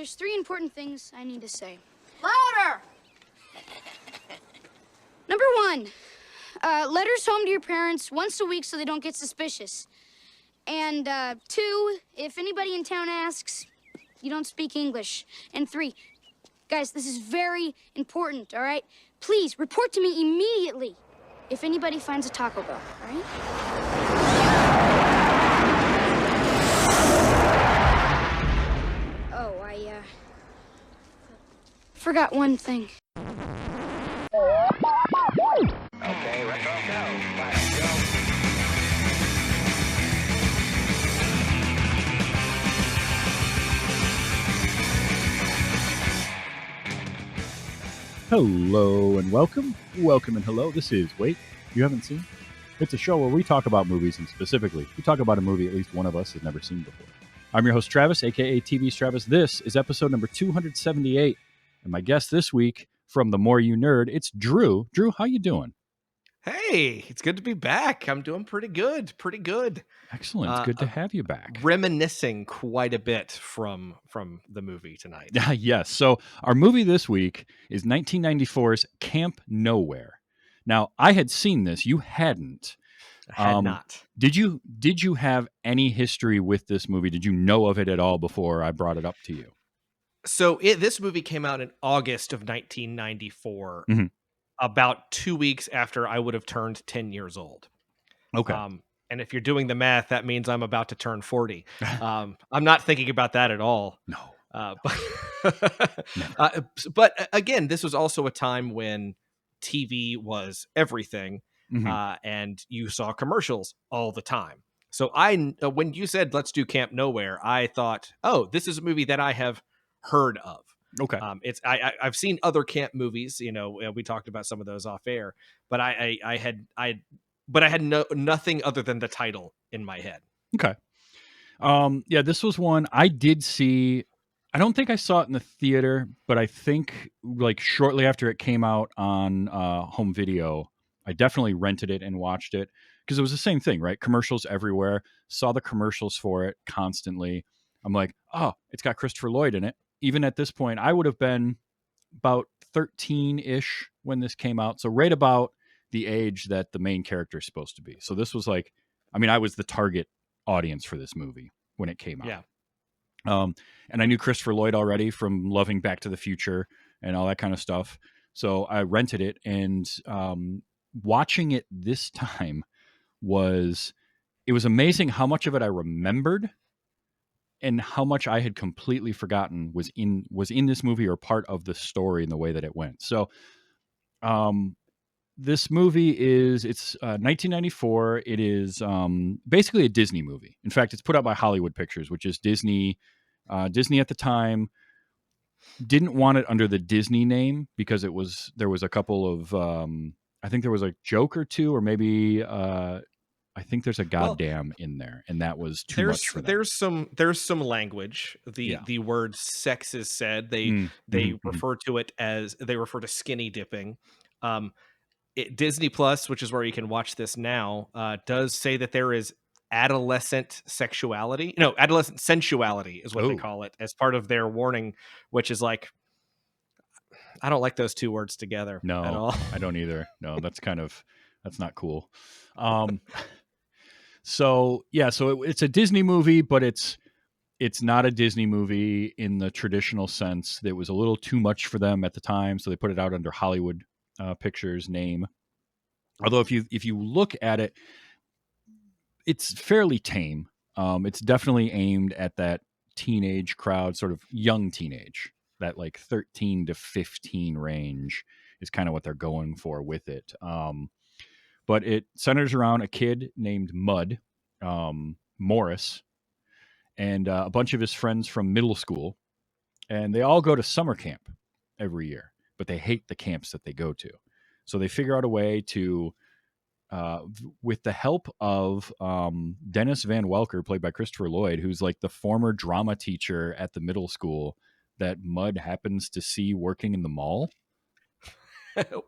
there's 3 important things I need to say. Louder! Number 1, letters home to your parents once a week so they don't get suspicious. And 2, if anybody in town asks, you don't speak English. And 3, guys, this is very important, all right? Please, report to me immediately if anybody finds a Taco Bell, all right? Oh, I forgot one thing. Okay, retro go. Let's go. Hello and welcome. Welcome and hello. This is Wait, You Haven't Seen? It's a show where we talk about movies, and specifically, we talk about a movie at least one of us has never seen before. I'm your host, Travis, aka TV Travis. This is episode number 278. And my guest this week from The More You Nerd, it's Drew. Drew, how you doing? Hey, it's good to be back. I'm doing pretty good. Excellent. It's good to have you back. Reminiscing quite a bit from the movie tonight. Yes. So our movie this week is 1994's Camp Nowhere. Now, I had seen this. You hadn't. I had not. Did you have any history with this movie? Did you know of it at all before I brought it up to you? So this movie came out in August of 1994, about 2 weeks after I would have turned 10 years old. Okay. And if you're doing the math, that means I'm about to turn 40. I'm not thinking about that at all. No. But again, this was also a time when TV was everything, and you saw commercials all the time. So when you said, let's do Camp Nowhere, I thought, oh, this is a movie that I have heard of. Okay. I've seen other camp movies, we talked about some of those off air, but I had nothing other than the title in my head. Okay. Yeah, this was one I did see. I don't think I saw it in the theater, but I think like shortly after it came out on home video, I definitely rented it and watched it because it was the same thing, right? Commercials everywhere. Saw the commercials for it constantly. I'm like, oh, it's got Christopher Lloyd in it. Even at this point, I would have been about 13-ish when this came out. So right about the age that the main character is supposed to be. So this was like, I was the target audience for this movie when it came out. Yeah. And I knew Christopher Lloyd already from loving Back to the Future and all that kind of stuff. So I rented it, and watching it this time it was amazing how much of it I remembered and how much I had completely forgotten was in this movie or part of the story and the way that it went. So this movie it's 1994. It is basically a Disney movie. In fact, it's put out by Hollywood Pictures, which is Disney. Disney at the time didn't want it under the Disney name because there was a couple of I think there was a joke or two, or maybe I think there's a goddamn in there, and that was too much for them. There's some language. The word sex is said. They refer to it as, they refer to skinny dipping. Disney Plus, which is where you can watch this now, does say that there is adolescent sexuality. No, adolescent sensuality is what they call it as part of their warning, which is like, I don't like those two words together at all. I don't either. No, that's not cool. So it's a Disney movie, but it's not a Disney movie in the traditional sense. It was a little too much for them at the time, so they put it out under Hollywood Pictures name. Although if you look at it, it's fairly tame. It's definitely aimed at that teenage crowd, sort of young teenage, that like 13 to 15 range is kind of what they're going for with it. But it centers around a kid named Mud, Morris, and a bunch of his friends from middle school. And they all go to summer camp every year, but they hate the camps that they go to. So they figure out a way to, with the help of Dennis Van Welker, played by Christopher Lloyd, who's like the former drama teacher at the middle school that Mud happens to see working in the mall.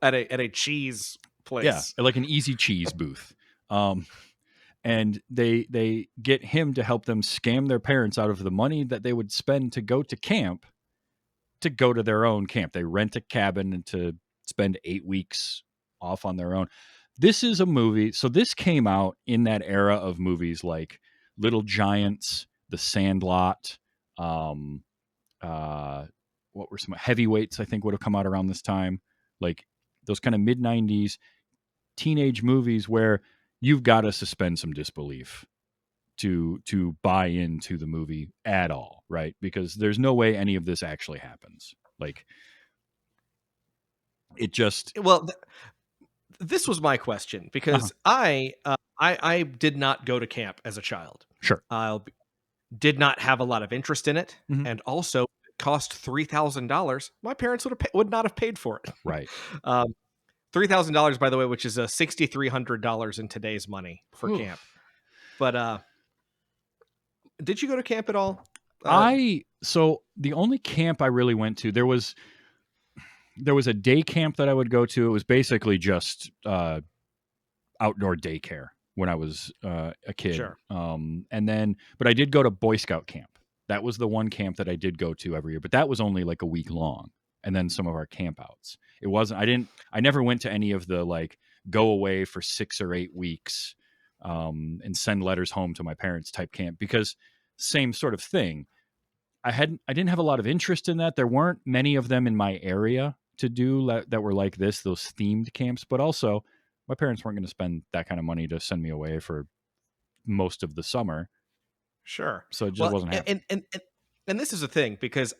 at a cheese place. Yeah, like an Easy Cheese booth. And they get him to help them scam their parents out of the money that they would spend to go to camp to go to their own camp. They rent a cabin and to spend 8 weeks off on their own. This is a movie. So this came out in that era of movies like Little Giants, The Sandlot, what were some Heavyweights, I think would have come out around this time. Like those kind of mid 90s teenage movies where you've got to suspend some disbelief to buy into the movie at all, right? Because there's no way any of this actually happens. Like it just this was my question because I did not go to camp as a child. Sure. Did not have a lot of interest in it, and also it cost $3,000. My parents would not have paid for it. Right. $3,000, by the way, which is $6,300 in today's money for camp. But did you go to camp at all? So the only camp I really went to, there was a day camp that I would go to. It was basically just outdoor daycare when I was a kid. Sure. But I did go to Boy Scout camp. That was the one camp that I did go to every year, but that was only like a week long. And then some of our camp outs. I never went to any of the like go away for 6 or 8 weeks and send letters home to my parents type camp, because same sort of thing. I didn't have a lot of interest in that. There weren't many of them in my area to do that were like this, those themed camps, but also my parents weren't going to spend that kind of money to send me away for most of the summer. Sure. So it just wasn't happening. And this is a thing because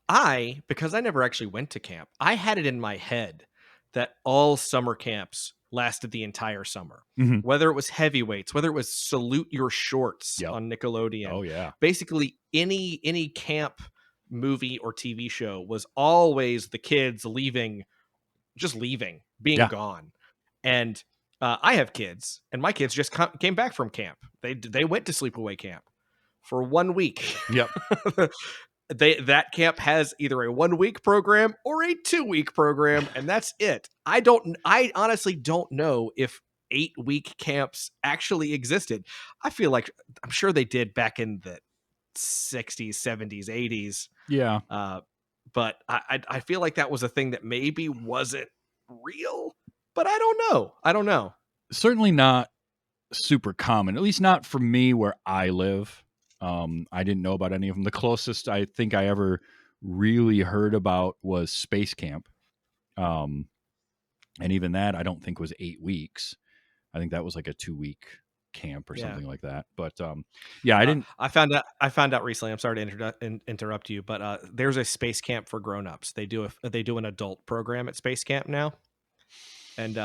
I never actually went to camp. I had it in my head that all summer camps lasted the entire summer, whether it was Heavyweights, whether it was Salute Your Shorts on Nickelodeon. Oh yeah. Basically any camp movie or TV show was always the kids being gone. And I have kids, and my kids just came back from camp. They went to sleepaway camp for 1 week. Yep. That camp has either a 1 week program or a 2 week program, and that's it. I honestly don't know if 8 week camps actually existed. I'm sure they did back in the 60s, 70s, 80s. Yeah. But I feel like that was a thing that maybe wasn't real, but I don't know. Certainly not super common, at least not for me where I live. I didn't know about any of them. The closest I think I ever really heard about was Space Camp. And even that I don't think was 8 weeks. I think that was like a 2-week camp or something like that. But I didn't. I found out recently. I'm sorry to interrupt you, but there's a Space Camp for grown-ups. They do an adult program at Space Camp now, and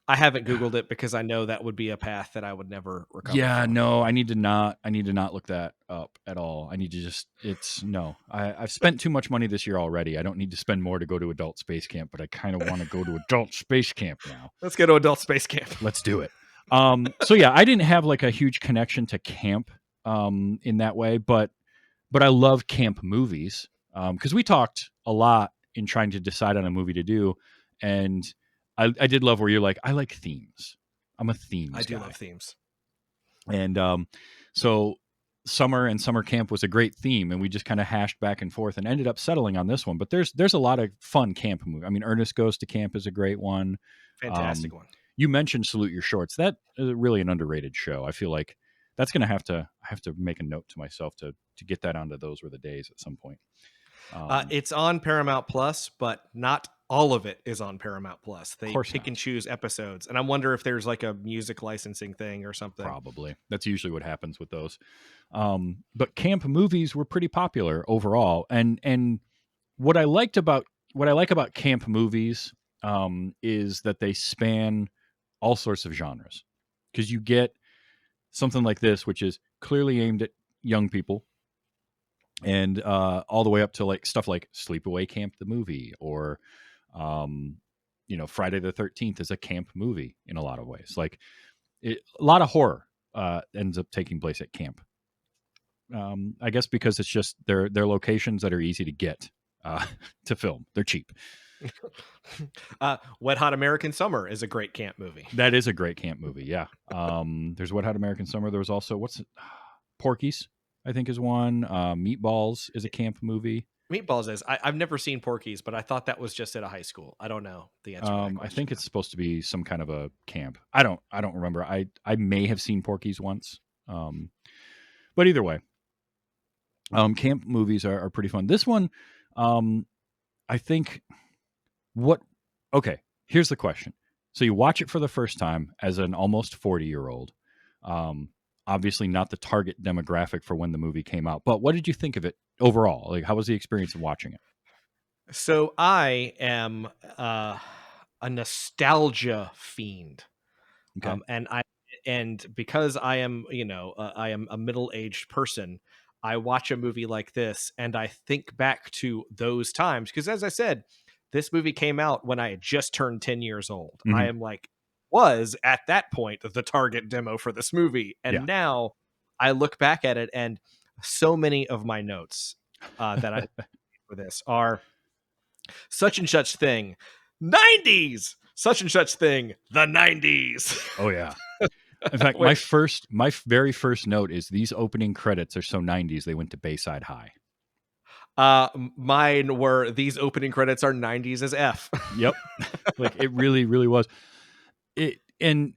I haven't Googled it because I know that would be a path that I would never recover. Yeah, from. no, I need to not look that up at all. I need to I've spent too much money this year already. I don't need to spend more to go to adult space camp, but I kind of want to go to adult space camp now. Let's go to adult space camp. Let's do it. So yeah, I didn't have like a huge connection to camp in that way, but I love camp movies because we talked a lot in trying to decide on a movie to do, and I did love where you're like, I like themes. I'm a themes guy. I do love themes. And so summer and summer camp was a great theme, and we just kind of hashed back and forth and ended up settling on this one. But there's a lot of fun camp movies. I mean, Ernest Goes to Camp is a great one. Fantastic one. You mentioned Salute Your Shorts. That is really an underrated show. I feel like that's going to have to make a note to myself to get that onto Those Were the Days at some point. It's on Paramount Plus, but not all of it is on Paramount Plus. They pick and choose episodes, and I wonder if there's like a music licensing thing or something. Probably. That's usually what happens with those. But camp movies were pretty popular overall, and what I like about camp movies is that they span all sorts of genres, because you get something like this, which is clearly aimed at young people, and all the way up to like stuff like Sleepaway Camp the movie, or Friday the 13th is a camp movie in a lot of ways. Like a lot of horror ends up taking place at camp. I guess because it's just they're locations that are easy to get to film. They're cheap. Wet Hot American Summer is a great camp movie. That is a great camp movie. Yeah. There's Wet Hot American Summer. There was also Porky's. I think, is one. Meatballs is a camp movie. Meatballs is. I've never seen Porky's, but I thought that was just at a high school. I don't know the answer to that I question. think it's supposed to be some kind of a camp. I don't remember. I may have seen Porky's once. But either way, camp movies are pretty fun. This one, I think okay, here's the question. So you watch it for the first time as an almost 40-year-old. Obviously not the target demographic for when the movie came out, but what did you think of it overall? Like, how was the experience of watching it? So I am a nostalgia fiend. Okay. And because I am, I am a middle-aged person, I watch a movie like this and I think back to those times, because as I said, this movie came out when I had just turned 10 years old. Mm-hmm. I am was at that point the target demo for this movie, and Yeah. now I look back at it, and so many of my notes that I for this are such and such thing 90s, such and such thing the 90s. Oh yeah. In fact, my very first note is these opening credits are so 90s they went to Bayside High. Mine were these opening credits are 90s as F. Yep. Like it really, really was. It and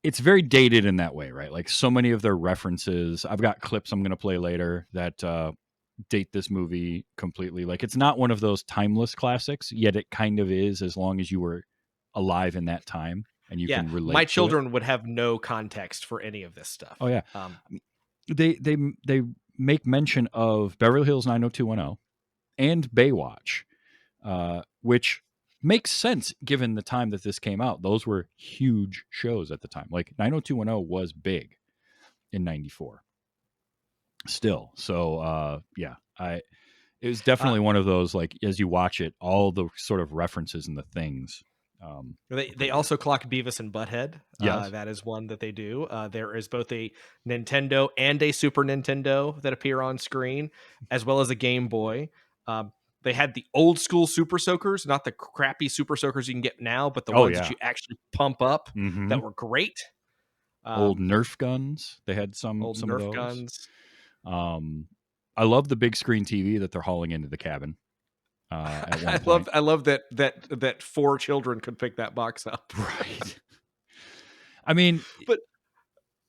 it's very dated in that way, right? Like so many of their references. I've got clips I'm gonna play later that date this movie completely. Like it's not one of those timeless classics, yet it kind of is, as long as you were alive in that time and you can relate. My to children it. Would have no context for any of this stuff. Oh yeah. They make mention of Beverly Hills 90210 and Baywatch, which makes sense given the time that this came out. Those were huge shows at the time. Like 90210 was big in 94 still. So yeah, it was definitely one of those, like, as you watch it, all the sort of references and the things. They also clock Beavis and Butthead. Yes. That is one that they do. There is both a Nintendo and a Super Nintendo that appear on screen, as well as a Game Boy. They had the old school Super Soakers, not the crappy Super Soakers you can get now, but the ones that you actually pump up that were great. Old Nerf guns. They had some old of Nerf those. guns. I love the big screen TV that they're hauling into the cabin. At one point. I love that 4 children could pick that box up. Right. I mean, but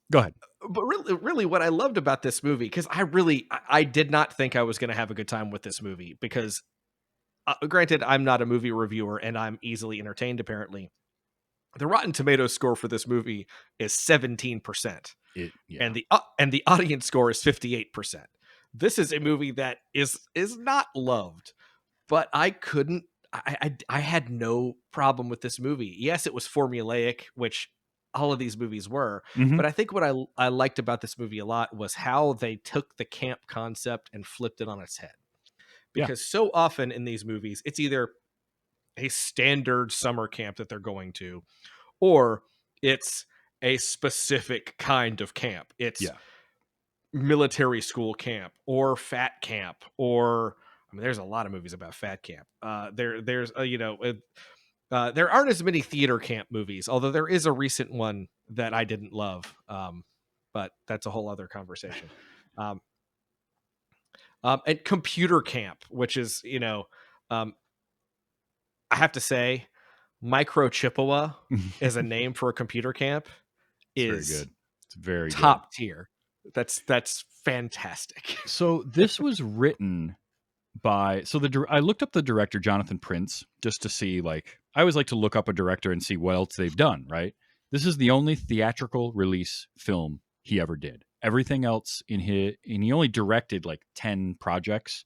go ahead. But really what I loved about this movie, because I did not think I was going to have a good time with this movie, because granted, I'm not a movie reviewer and I'm easily entertained, apparently. The Rotten Tomatoes score for this movie is 17%. And the audience score is 58%. This is a movie that is not loved, but I had no problem with this movie. Yes, it was formulaic, which all of these movies were, but I think what I liked about this movie a lot was how they took the camp concept and flipped it on its head. Because so often in these movies, it's either a standard summer camp that they're going to, or it's a specific kind of camp. It's military school camp or fat camp, or I mean, there's a lot of movies about fat camp. There aren't as many theater camp movies, although there is a recent one that I didn't love. But that's a whole other conversation. And computer camp, which is, I have to say, Micro Chippewa as a name for a computer camp is very good. It's very top tier. That's fantastic. So this was written by, I looked up the director, Jonathan Prince, just to see, like, I always like to look up a director and see what else they've done, right? This is the only theatrical release film he ever did. Everything else and he only directed like 10 projects,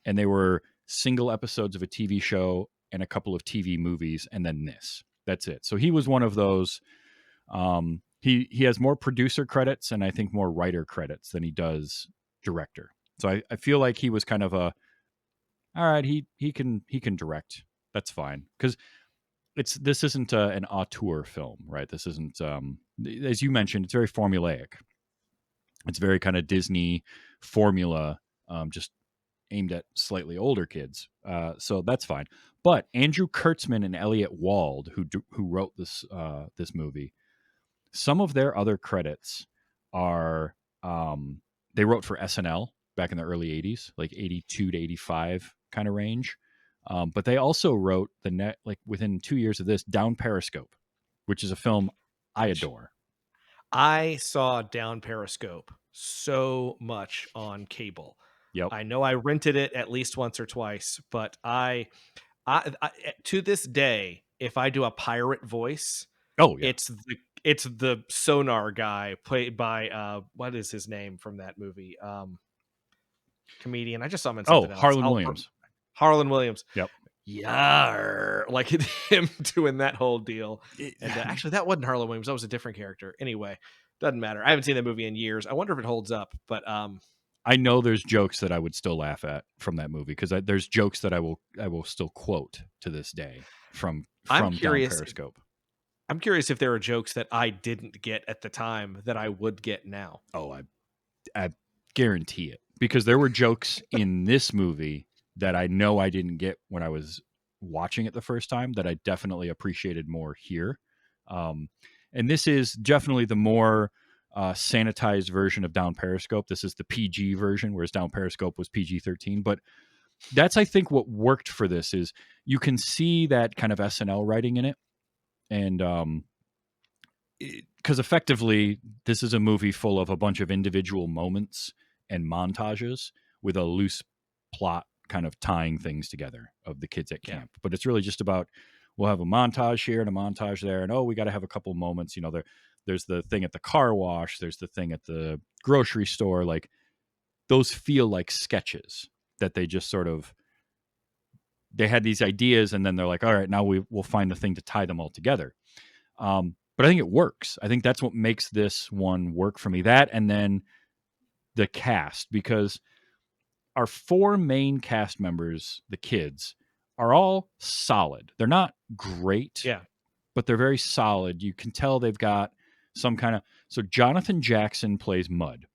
and they were single episodes of a TV show and a couple of TV movies, and then this. That's it. So he was one of those. He has more producer credits and I think more writer credits than he does director. So I feel like he was kind of all right, he can direct. That's fine, because this isn't an auteur film, right? This isn't, as you mentioned, it's very formulaic. It's very kind of Disney formula, just aimed at slightly older kids. So that's fine. But Andrew Kurtzman and Elliot Wald, who wrote this movie, some of their other credits are they wrote for SNL back in the early 80s, like 82 to 85 kind of range. But they also wrote like within 2 years of this, Down Periscope, which is a film I adore. I saw Down Periscope so much on cable. Yep. I know I rented it at least once or twice, but I to this day, if I do a pirate voice, Oh yeah. it's the sonar guy played by what is his name from that movie? Comedian. I just saw him in something else. Harlan Williams. Harlan Williams. Yep. Yar, like him doing that whole deal. And actually, that wasn't Harlan Williams. That was a different character. Anyway, doesn't matter. I haven't seen that movie in years. I wonder if it holds up. But I know there's jokes that I would still laugh at from that movie because there's jokes that I will still quote to this day from Down Periscope. I'm curious if there are jokes that I didn't get at the time that I would get now. Oh, I guarantee it, because there were jokes in this movie that I know I didn't get when I was watching it the first time that I definitely appreciated more here. And this is definitely the more sanitized version of Down Periscope. This is the PG version, whereas Down Periscope was PG-13. But that's, I think, what worked for this is you can see that kind of SNL writing in it. And because effectively, this is a movie full of a bunch of individual moments and montages with a loose plot kind of tying things together of the kids at camp. But it's really just about, we'll have a montage here and a montage there, and we got to have a couple moments. There's the thing at the car wash, there's the thing at the grocery store. Like, those feel like sketches that they just sort of, they had these ideas and then they're like, all right, now we'll find the thing to tie them all together. But I think it works. I think that's what makes this one work for me. That, and then the cast, because our 4 main cast members, the kids, are all solid. They're not great, but they're very solid. You can tell they've got some kind of... So Jonathan Jackson plays Mud.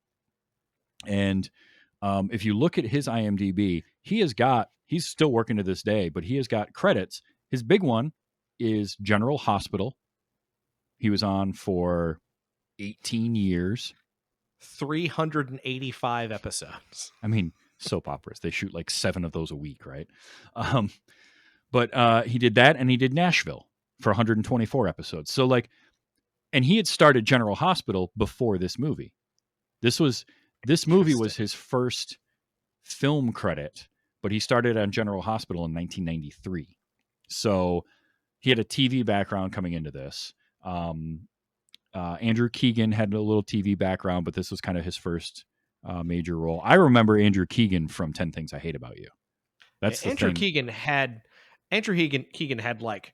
And if you look at his IMDb, he's still working to this day, but he has got credits. His big one is General Hospital. He was on for 18 years. 385 episodes. I mean, soap operas, they shoot like 7 of those a week, right? But he did that, and he did Nashville for 124 episodes. So like, and he had started General Hospital before this movie. This movie was his first film credit, but he started on General Hospital in 1993. So he had a TV background coming into this. Andrew Keegan had a little TV background, but this was kind of his first major role. I remember Andrew Keegan from 10 Things I Hate About You. That's the Andrew thing. Andrew Keegan had like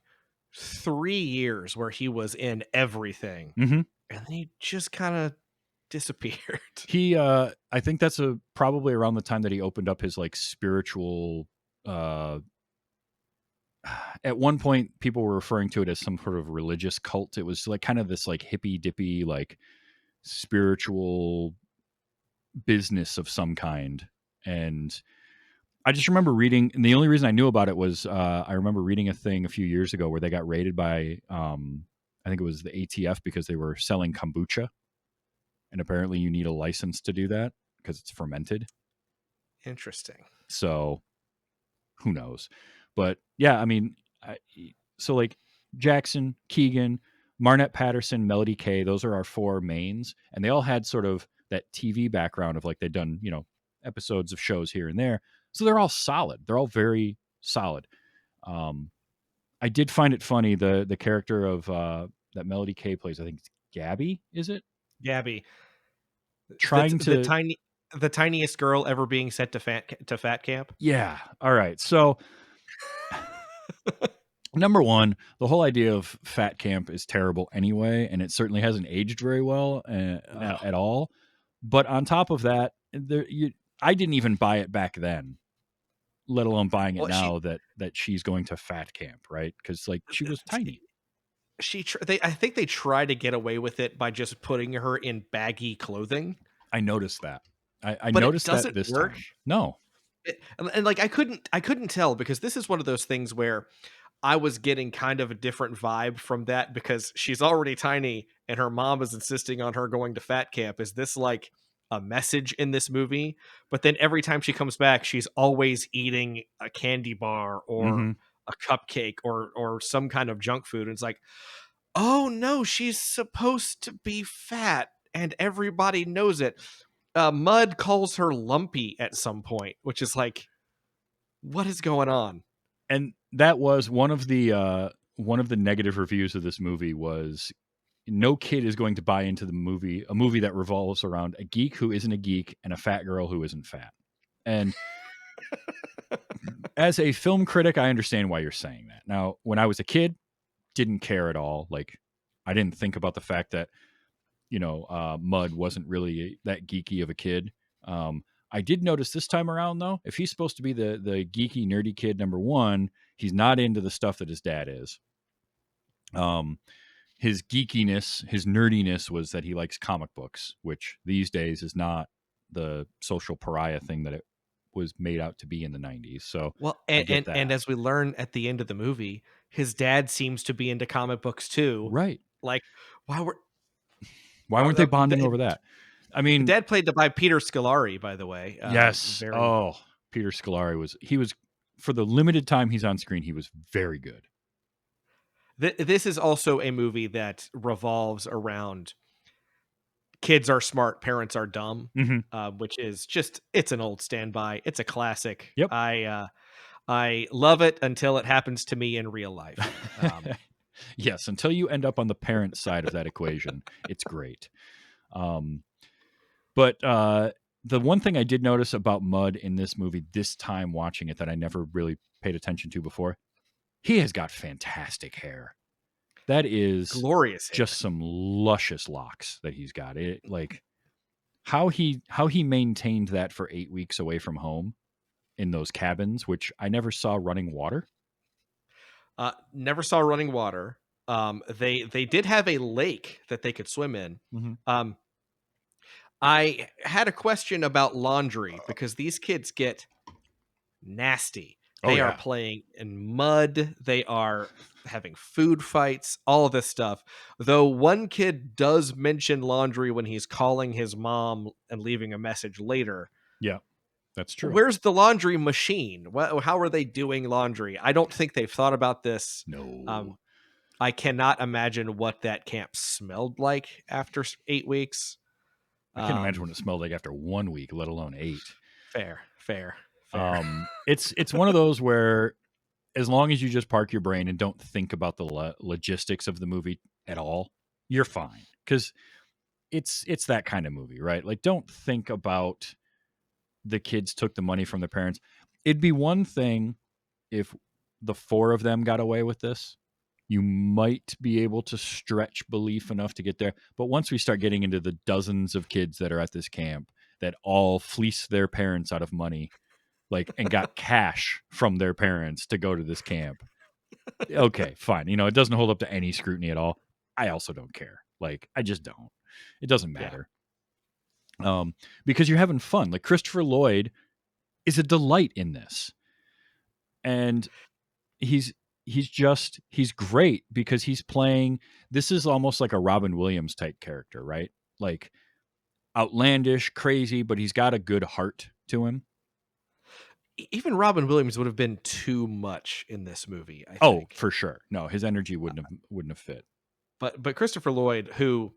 3 years where he was in everything, Mm-hmm. and then he just kind of disappeared. He, I think that's probably around the time that he opened up his like spiritual. At one point, people were referring to it as some sort of religious cult. It was like kind of this like hippy dippy like spiritual business of some kind. And I just remember reading, and the only reason I knew about it was I remember reading a thing a few years ago where they got raided by I think it was the ATF because they were selling kombucha, and apparently you need a license to do that because it's fermented. Interesting. So who knows? But yeah, I mean, so like Jackson, Keegan, Marnette Patterson, Melody Kay, those are our 4 mains, and they all had sort of that TV background of like they'd done, episodes of shows here and there. So they're all solid. They're all very solid. I did find it funny, the character of that Melody Kay plays, I think it's Gabby, is it? Gabby. The tiniest girl ever being sent to fat camp. Yeah. All right. So number one, the whole idea of fat camp is terrible anyway, and it certainly hasn't aged very well at all. But on top of that, I didn't even buy it back then, let alone buying it now that she's going to fat camp, right? Because like she was tiny. I think they try to get away with it by just putting her in baggy clothing. I noticed that. I noticed that this time. No. And like I couldn't tell, because this is one of those things where I was getting kind of a different vibe from that, because she's already tiny and her mom is insisting on her going to fat camp. Is this like a message in this movie, but then every time she comes back, she's always eating a candy bar or a cupcake or some kind of junk food. And it's like, oh no, she's supposed to be fat and everybody knows it. Mud calls her lumpy at some point, which is like, what is going on? And that was one of the negative reviews of this movie was no kid is going to buy into a movie that revolves around a geek who isn't a geek and a fat girl who isn't fat. And as a film critic, I understand why you're saying that. Now, when I was a kid, didn't care at all. Like, I didn't think about the fact that, Mud wasn't really that geeky of a kid. I did notice this time around, though, if he's supposed to be the geeky, nerdy kid, number one, he's not into the stuff that his dad is. His geekiness, his nerdiness was that he likes comic books, which these days is not the social pariah thing that it was made out to be in the 90s. So, well, and as we learn at the end of the movie, his dad seems to be into comic books too. Right. Like, why weren't they bonding over that? I mean, Dad played by Peter Scolari, by the way. Yes. Peter Scolari was for the limited time he's on screen, he was very good. This is also a movie that revolves around kids are smart, parents are dumb, which is just, it's an old standby. It's a classic. Yep. I love it until it happens to me in real life. Yes, until you end up on the parent side of that equation, it's great. But the one thing I did notice about Mud in this movie this time watching it that I never really paid attention to before, he has got fantastic hair. That is glorious hair. Just some luscious locks that he's got. It like how he maintained that for 8 weeks away from home in those cabins, which I never saw running water. Never saw running water. They did have a lake that they could swim in. I had a question about laundry because these kids get nasty. They are playing in mud. They are having food fights, all of this stuff. Though one kid does mention laundry when he's calling his mom and leaving a message later. Yeah, that's true. Where's the laundry machine? How are they doing laundry? I don't think they've thought about this. No. I cannot imagine what that camp smelled like after 8 weeks. I can't imagine what it smelled like after 1 week, let alone 8. Fair. It's one of those where as long as you just park your brain and don't think about the logistics of the movie at all, you're fine. Because it's that kind of movie, right? Like, don't think about the kids took the money from their parents. It'd be one thing if the 4 of them got away with this. You might be able to stretch belief enough to get there. But once we start getting into the dozens of kids that are at this camp that all fleece their parents out of money, like, and got cash from their parents to go to this camp. Okay, fine. It doesn't hold up to any scrutiny at all. I also don't care. Like, I just don't. It doesn't matter. Because you're having fun. Like, Christopher Lloyd is a delight in this. And he's great because he's playing, this is almost like a Robin Williams type character, right? Like, outlandish, crazy, but he's got a good heart to him. Even Robin Williams would have been too much in this movie, I think. Oh, for sure. No, his energy wouldn't have fit. But Christopher Lloyd, who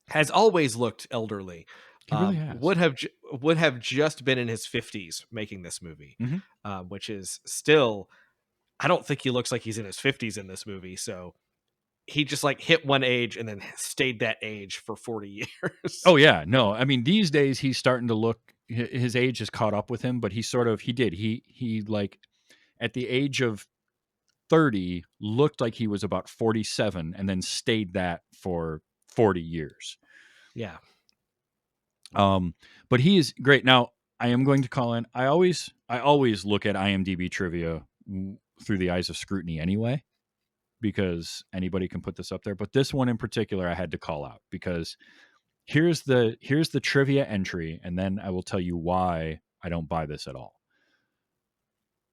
has always looked elderly, he really has. would have just been in his 50s making this movie, which is still, I don't think he looks like he's in his 50s in this movie. So he just like hit one age and then stayed that age for 40 years. Oh yeah, no. I mean, these days he's starting to look, his age has caught up with him, but he like at the age of 30 looked like he was about 47 and then stayed that for 40 years. Yeah. But he is great. Now, I am going to call in. I always look at IMDb trivia through the eyes of scrutiny anyway, because anybody can put this up there. But this one in particular, I had to call out because here's the trivia entry, and then I will tell you why I don't buy this at all.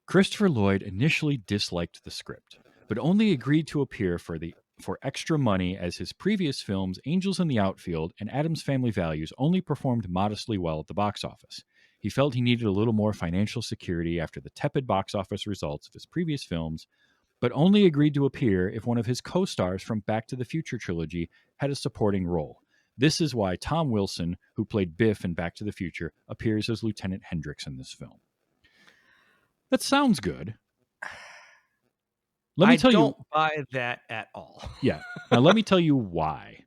Christopher Lloyd initially disliked the script, but only agreed to appear for the for extra money, as his previous films, Angels in the Outfield and Addams Family Values, only performed modestly well at the box office. He felt he needed a little more financial security after the tepid box office results of his previous films, but only agreed to appear if one of his co-stars from Back to the Future trilogy had a supporting role. This is why Tom Wilson, who played Biff in Back to the Future, appears as Lieutenant Hendricks in this film. That sounds good. Let me tell you. I don't buy that at all. Yeah. Now, let me tell you why.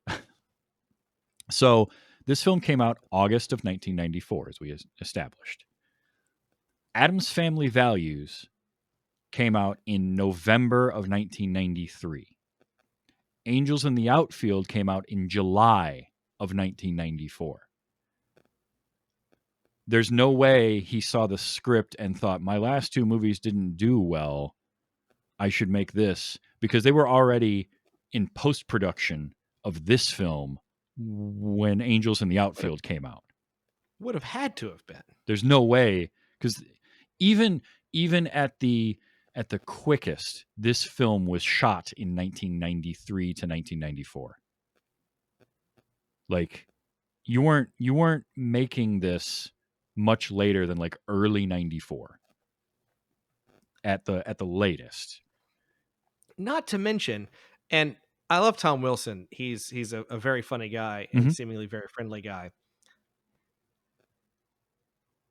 So, this film came out August of 1994, as we established. Addams Family Values came out in November of 1993. Angels in the Outfield came out in July of 1994. There's no way he saw the script and thought, my last two movies didn't do well, I should make this, because they were already in post-production of this film when Angels in the Outfield came out. Would have had to have been. There's no way, because even at the quickest, this film was shot in 1993 to 1994. Like, you weren't making this much later than like early 94 at the latest. Not to mention, and I love Tom Wilson. He's a very funny guy and seemingly very friendly guy.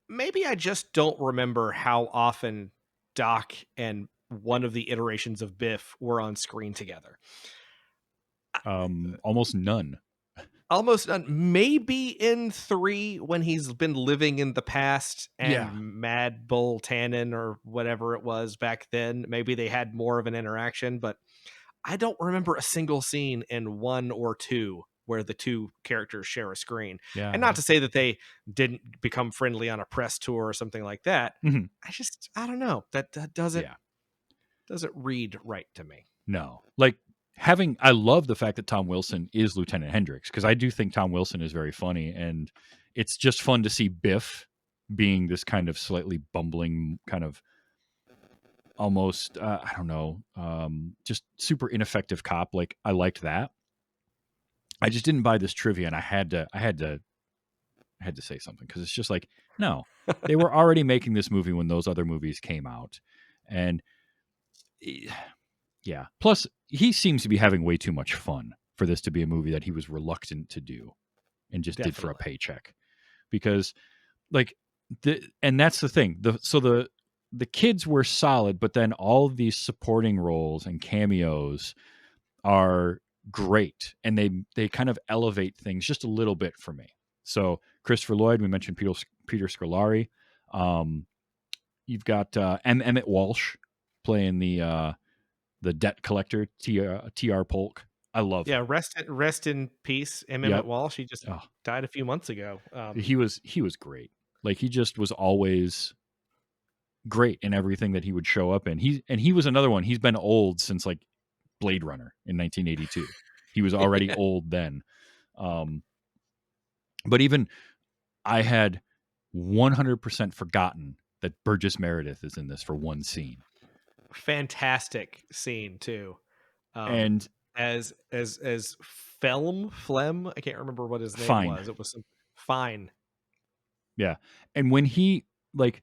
Maybe I just don't remember how often Doc and one of the iterations of Biff were on screen together. Almost none. Almost none. Maybe in 3 when he's been living in the past and Mad Bull Tannen or whatever it was back then. Maybe they had more of an interaction, but I don't remember a single scene in 1 or 2 where the two characters share a screen. Yeah. And not to say that they didn't become friendly on a press tour or something like that. Mm-hmm. I don't know. That doesn't read right to me. No. Like, I love the fact that Tom Wilson is Lieutenant Hendricks, because I do think Tom Wilson is very funny, and it's just fun to see Biff being this kind of slightly bumbling, kind of almost I don't know, just super ineffective cop. Like, I liked that. I just didn't buy this trivia, and I had to say something, because it's just like, no, they were already making this movie when those other movies came out, and yeah. Plus, he seems to be having way too much fun for this to be a movie that he was reluctant to do and just did for a paycheck. Because, like, and that's the thing. The kids were solid, but then all of these supporting roles and cameos are great, and they kind of elevate things just a little bit for me. So Christopher Lloyd, we mentioned Peter Scolari. You've got Emmett Walsh playing the debt collector, T.R. Polk. I love him. Rest in peace, Emmett Walsh. He just died a few months ago. He was great. Like, he just was always great in everything that he would show up in. He was another one. He's been old since like Blade Runner in 1982. He was already old then. But even I had 100% forgotten that Burgess Meredith is in this for one scene. Fantastic scene too. And as Flem, I can't remember what his name was. It was Fine. Yeah. And when he, like,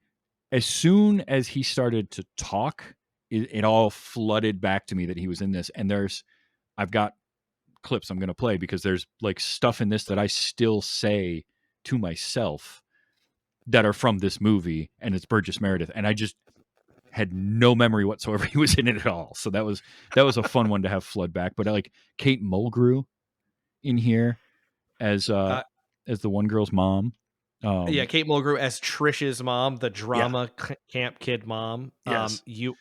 as soon as he started to talk, it all flooded back to me that he was in this. And I've got clips I'm going to play, because there's like stuff in this that I still say to myself that are from this movie, and it's Burgess Meredith. And I just had no memory whatsoever he was in it at all. So that was a fun one to have flood back. But like Kate Mulgrew in here as the one girl's mom. Kate Mulgrew as Trish's mom, the drama camp kid mom. Yes. You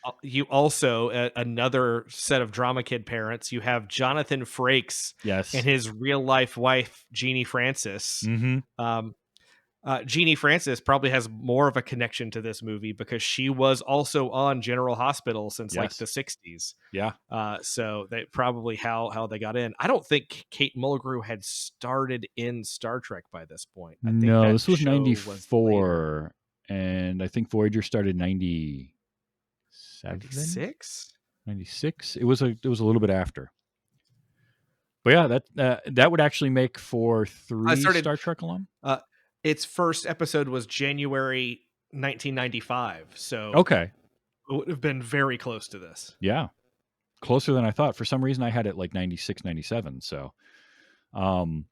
also another set of drama kid parents. You have Jonathan Frakes, and his real life wife Jeannie Francis. Mm-hmm. Jeannie Francis probably has more of a connection to this movie because she was also on General Hospital since like the 60s. Yeah. So they probably how they got in. I don't think Kate Mulgrew had started in Star Trek by this point. I think this was 94, and I think Voyager started 97. 96. 96. It was a little bit after. But yeah, that would actually make for I 3 started. Star Trek alum. Its first episode was January 1995, so Okay, it would have been very close to this. yeah, closer than I thought. For some reason, I had it like 96, 97. So, um,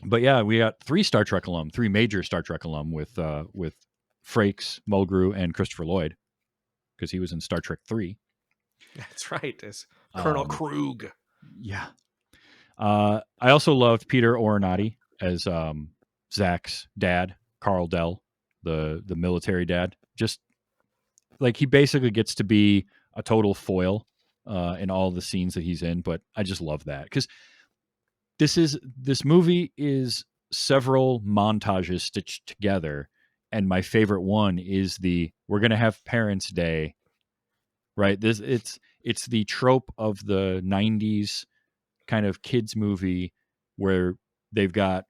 but yeah, we got 3 Star Trek alum, 3 major Star Trek alum with Frakes, Mulgrew, and Christopher Lloyd because he was in Star Trek 3. That's right, as Colonel Krug. Yeah. I also loved Peter Oronati as Zach's dad, Carl Dell, the military dad. Just like he basically gets to be a total foil in all the scenes that he's in. But I just love that because this movie is several montages stitched together, and my favorite one is we're gonna have Parents' Day, right? It's the trope of the '90s kind of kids movie where they've got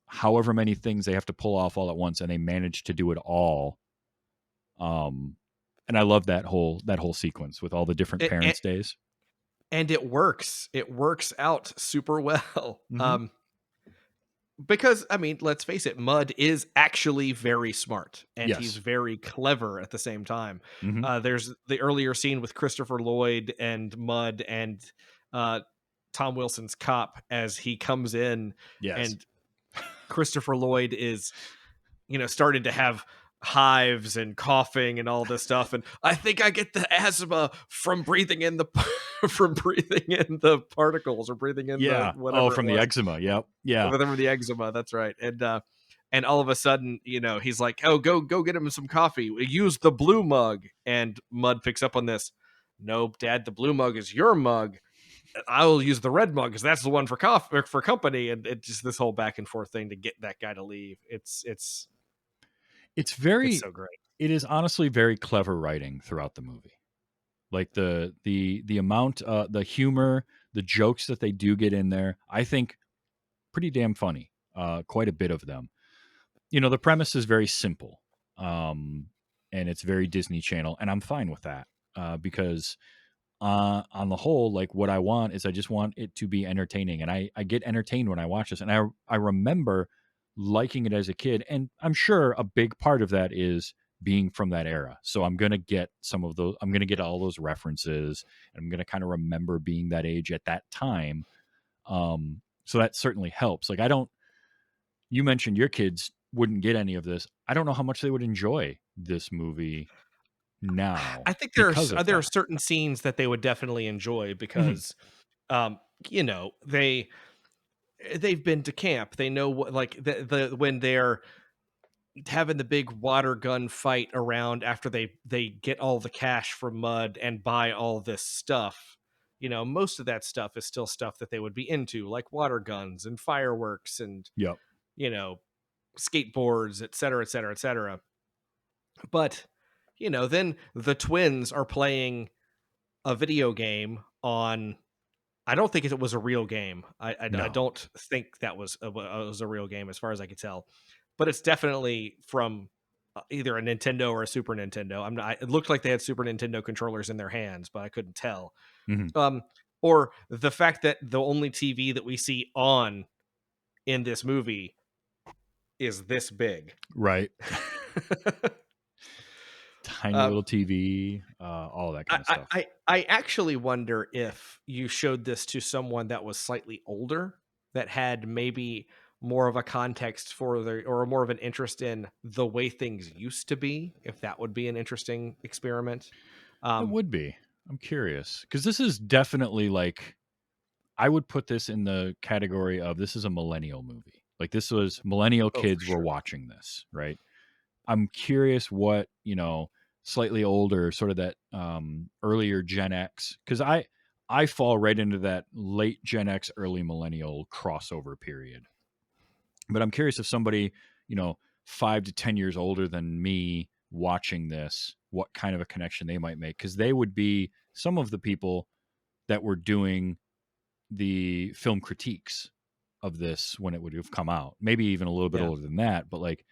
however many things they have to pull off all at once, and they manage to do it all. And I love that whole sequence with all the different Parents' Days. And it works. It works out super well. Mm-hmm. Because I mean, let's face it, Mud is actually very smart, and he's Yes. very clever at the same time. Mm-hmm. There's the earlier scene with Christopher Lloyd and Mud and Tom Wilson's cop as he comes in, Yes. and Christopher Lloyd is, starting to have hives and coughing and all this stuff, and I think I get the asthma from breathing in the particles or breathing in the whatever. Oh, from the eczema. Yep. Yeah. From the eczema. That's right. And all of a sudden, he's like, "Oh, go get him some coffee. Use the blue mug." And Mud picks up on this. "Nope, Dad, the blue mug is your mug. I will use the red mug because that's the one for company." And it just this whole back and forth thing to get that guy to leave. It's so great. It is honestly very clever writing throughout the movie. Like the amount, the humor, the jokes that they do get in there, I think pretty damn funny. Quite a bit of them. The premise is very simple, and it's very Disney Channel, and I'm fine with that because on the whole, like what I want is I just want it to be entertaining, and I get entertained when I watch this, and I remember liking it as a kid, and I'm sure a big part of that is being from that era. So I'm gonna get some of those. I'm gonna get all those references, and I'm gonna kind of remember being that age at that time. So that certainly helps. Like you mentioned your kids wouldn't get any of this. I don't know how much they would enjoy this movie now. I think because of there are that. certain scenes that they would definitely enjoy because, they've been to camp. They know what, like when they're having the big water gun fight around after they get all the cash from Mud and buy all this stuff. Most of that stuff is still stuff that they would be into, like water guns and fireworks and Yep. skateboards, et cetera, et cetera, et cetera. But then the twins are playing a video game on. I don't think it was a real game. I No. don't think that was a real game as far as I could tell, but it's definitely from either a Nintendo or a Super Nintendo. It looked like they had Super Nintendo controllers in their hands, but I couldn't tell. Mm-hmm. Or the fact that the only TV that we see on in this movie is this big, Right. Tiny little TV, all that kind of stuff. I actually wonder if you showed this to someone that was slightly older, that had maybe more of a context for or more of an interest in the way things used to be, if that would be an interesting experiment. It would be. I'm curious because this is definitely like I would put this in the category of this is a millennial movie. Like this was millennial kids were watching this, right? I'm curious what, slightly older, sort of that earlier Gen X, because I fall right into that late Gen X, early millennial crossover period. But I'm curious if somebody, 5 to 10 years older than me watching this, what kind of a connection they might make, because they would be some of the people that were doing the film critiques of this when it would have come out. Maybe even a little bit older than that, but like,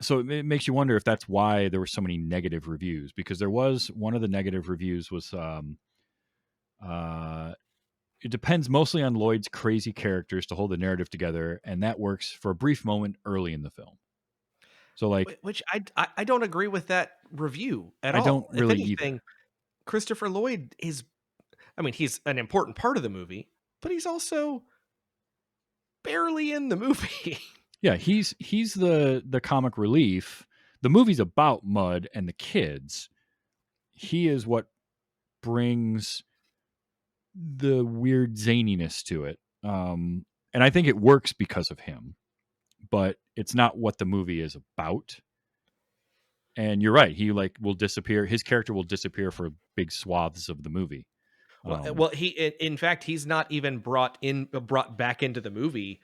so it makes you wonder if that's why there were so many negative reviews, because there was one of the negative reviews was it depends mostly on Lloyd's crazy characters to hold the narrative together, and that works for a brief moment early in the film. So like, which I don't agree with that review at I don't all. If really either. anything, Christopher Lloyd is, I mean, he's an important part of the movie, but he's also barely in the movie. Yeah, he's the comic relief. The movie's about Mud and the kids. He is what brings the weird zaniness to it. And I think it works because of him, but it's not what the movie is about. And you're right. He like will disappear. His character will disappear for big swaths of the movie. Well, he in fact he's not even brought back into the movie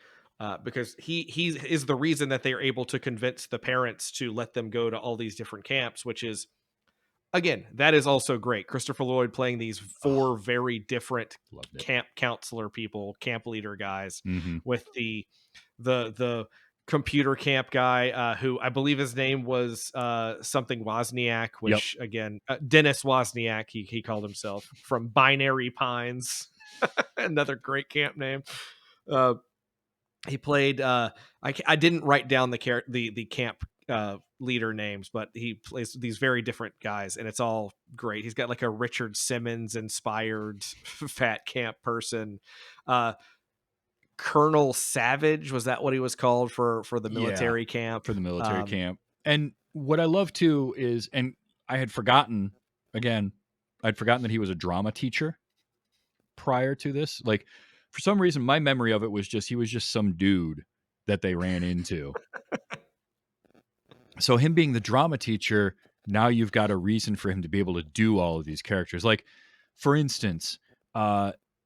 because he is the reason that they are able to convince the parents to let them go to all these different camps, which is, again, that is also great. Christopher Lloyd playing these four very different camp counselor people, camp leader guys, with the computer camp guy who I believe his name was something Wozniak, which again, Dennis Wozniak, he called himself, from Binary Pines. Another great camp name. He played I didn't write down the camp leader names, but he plays these very different guys, and it's all great. He's got like a Richard Simmons inspired fat camp person. Colonel Savage, was that what he was called for the military camp? For the military camp. And what I love too is, and I had forgotten that he was a drama teacher prior to this. Like, for some reason, my memory of it was just he was just some dude that they ran into. So him being the drama teacher, now you've got a reason for him to be able to do all of these characters. Like, for instance,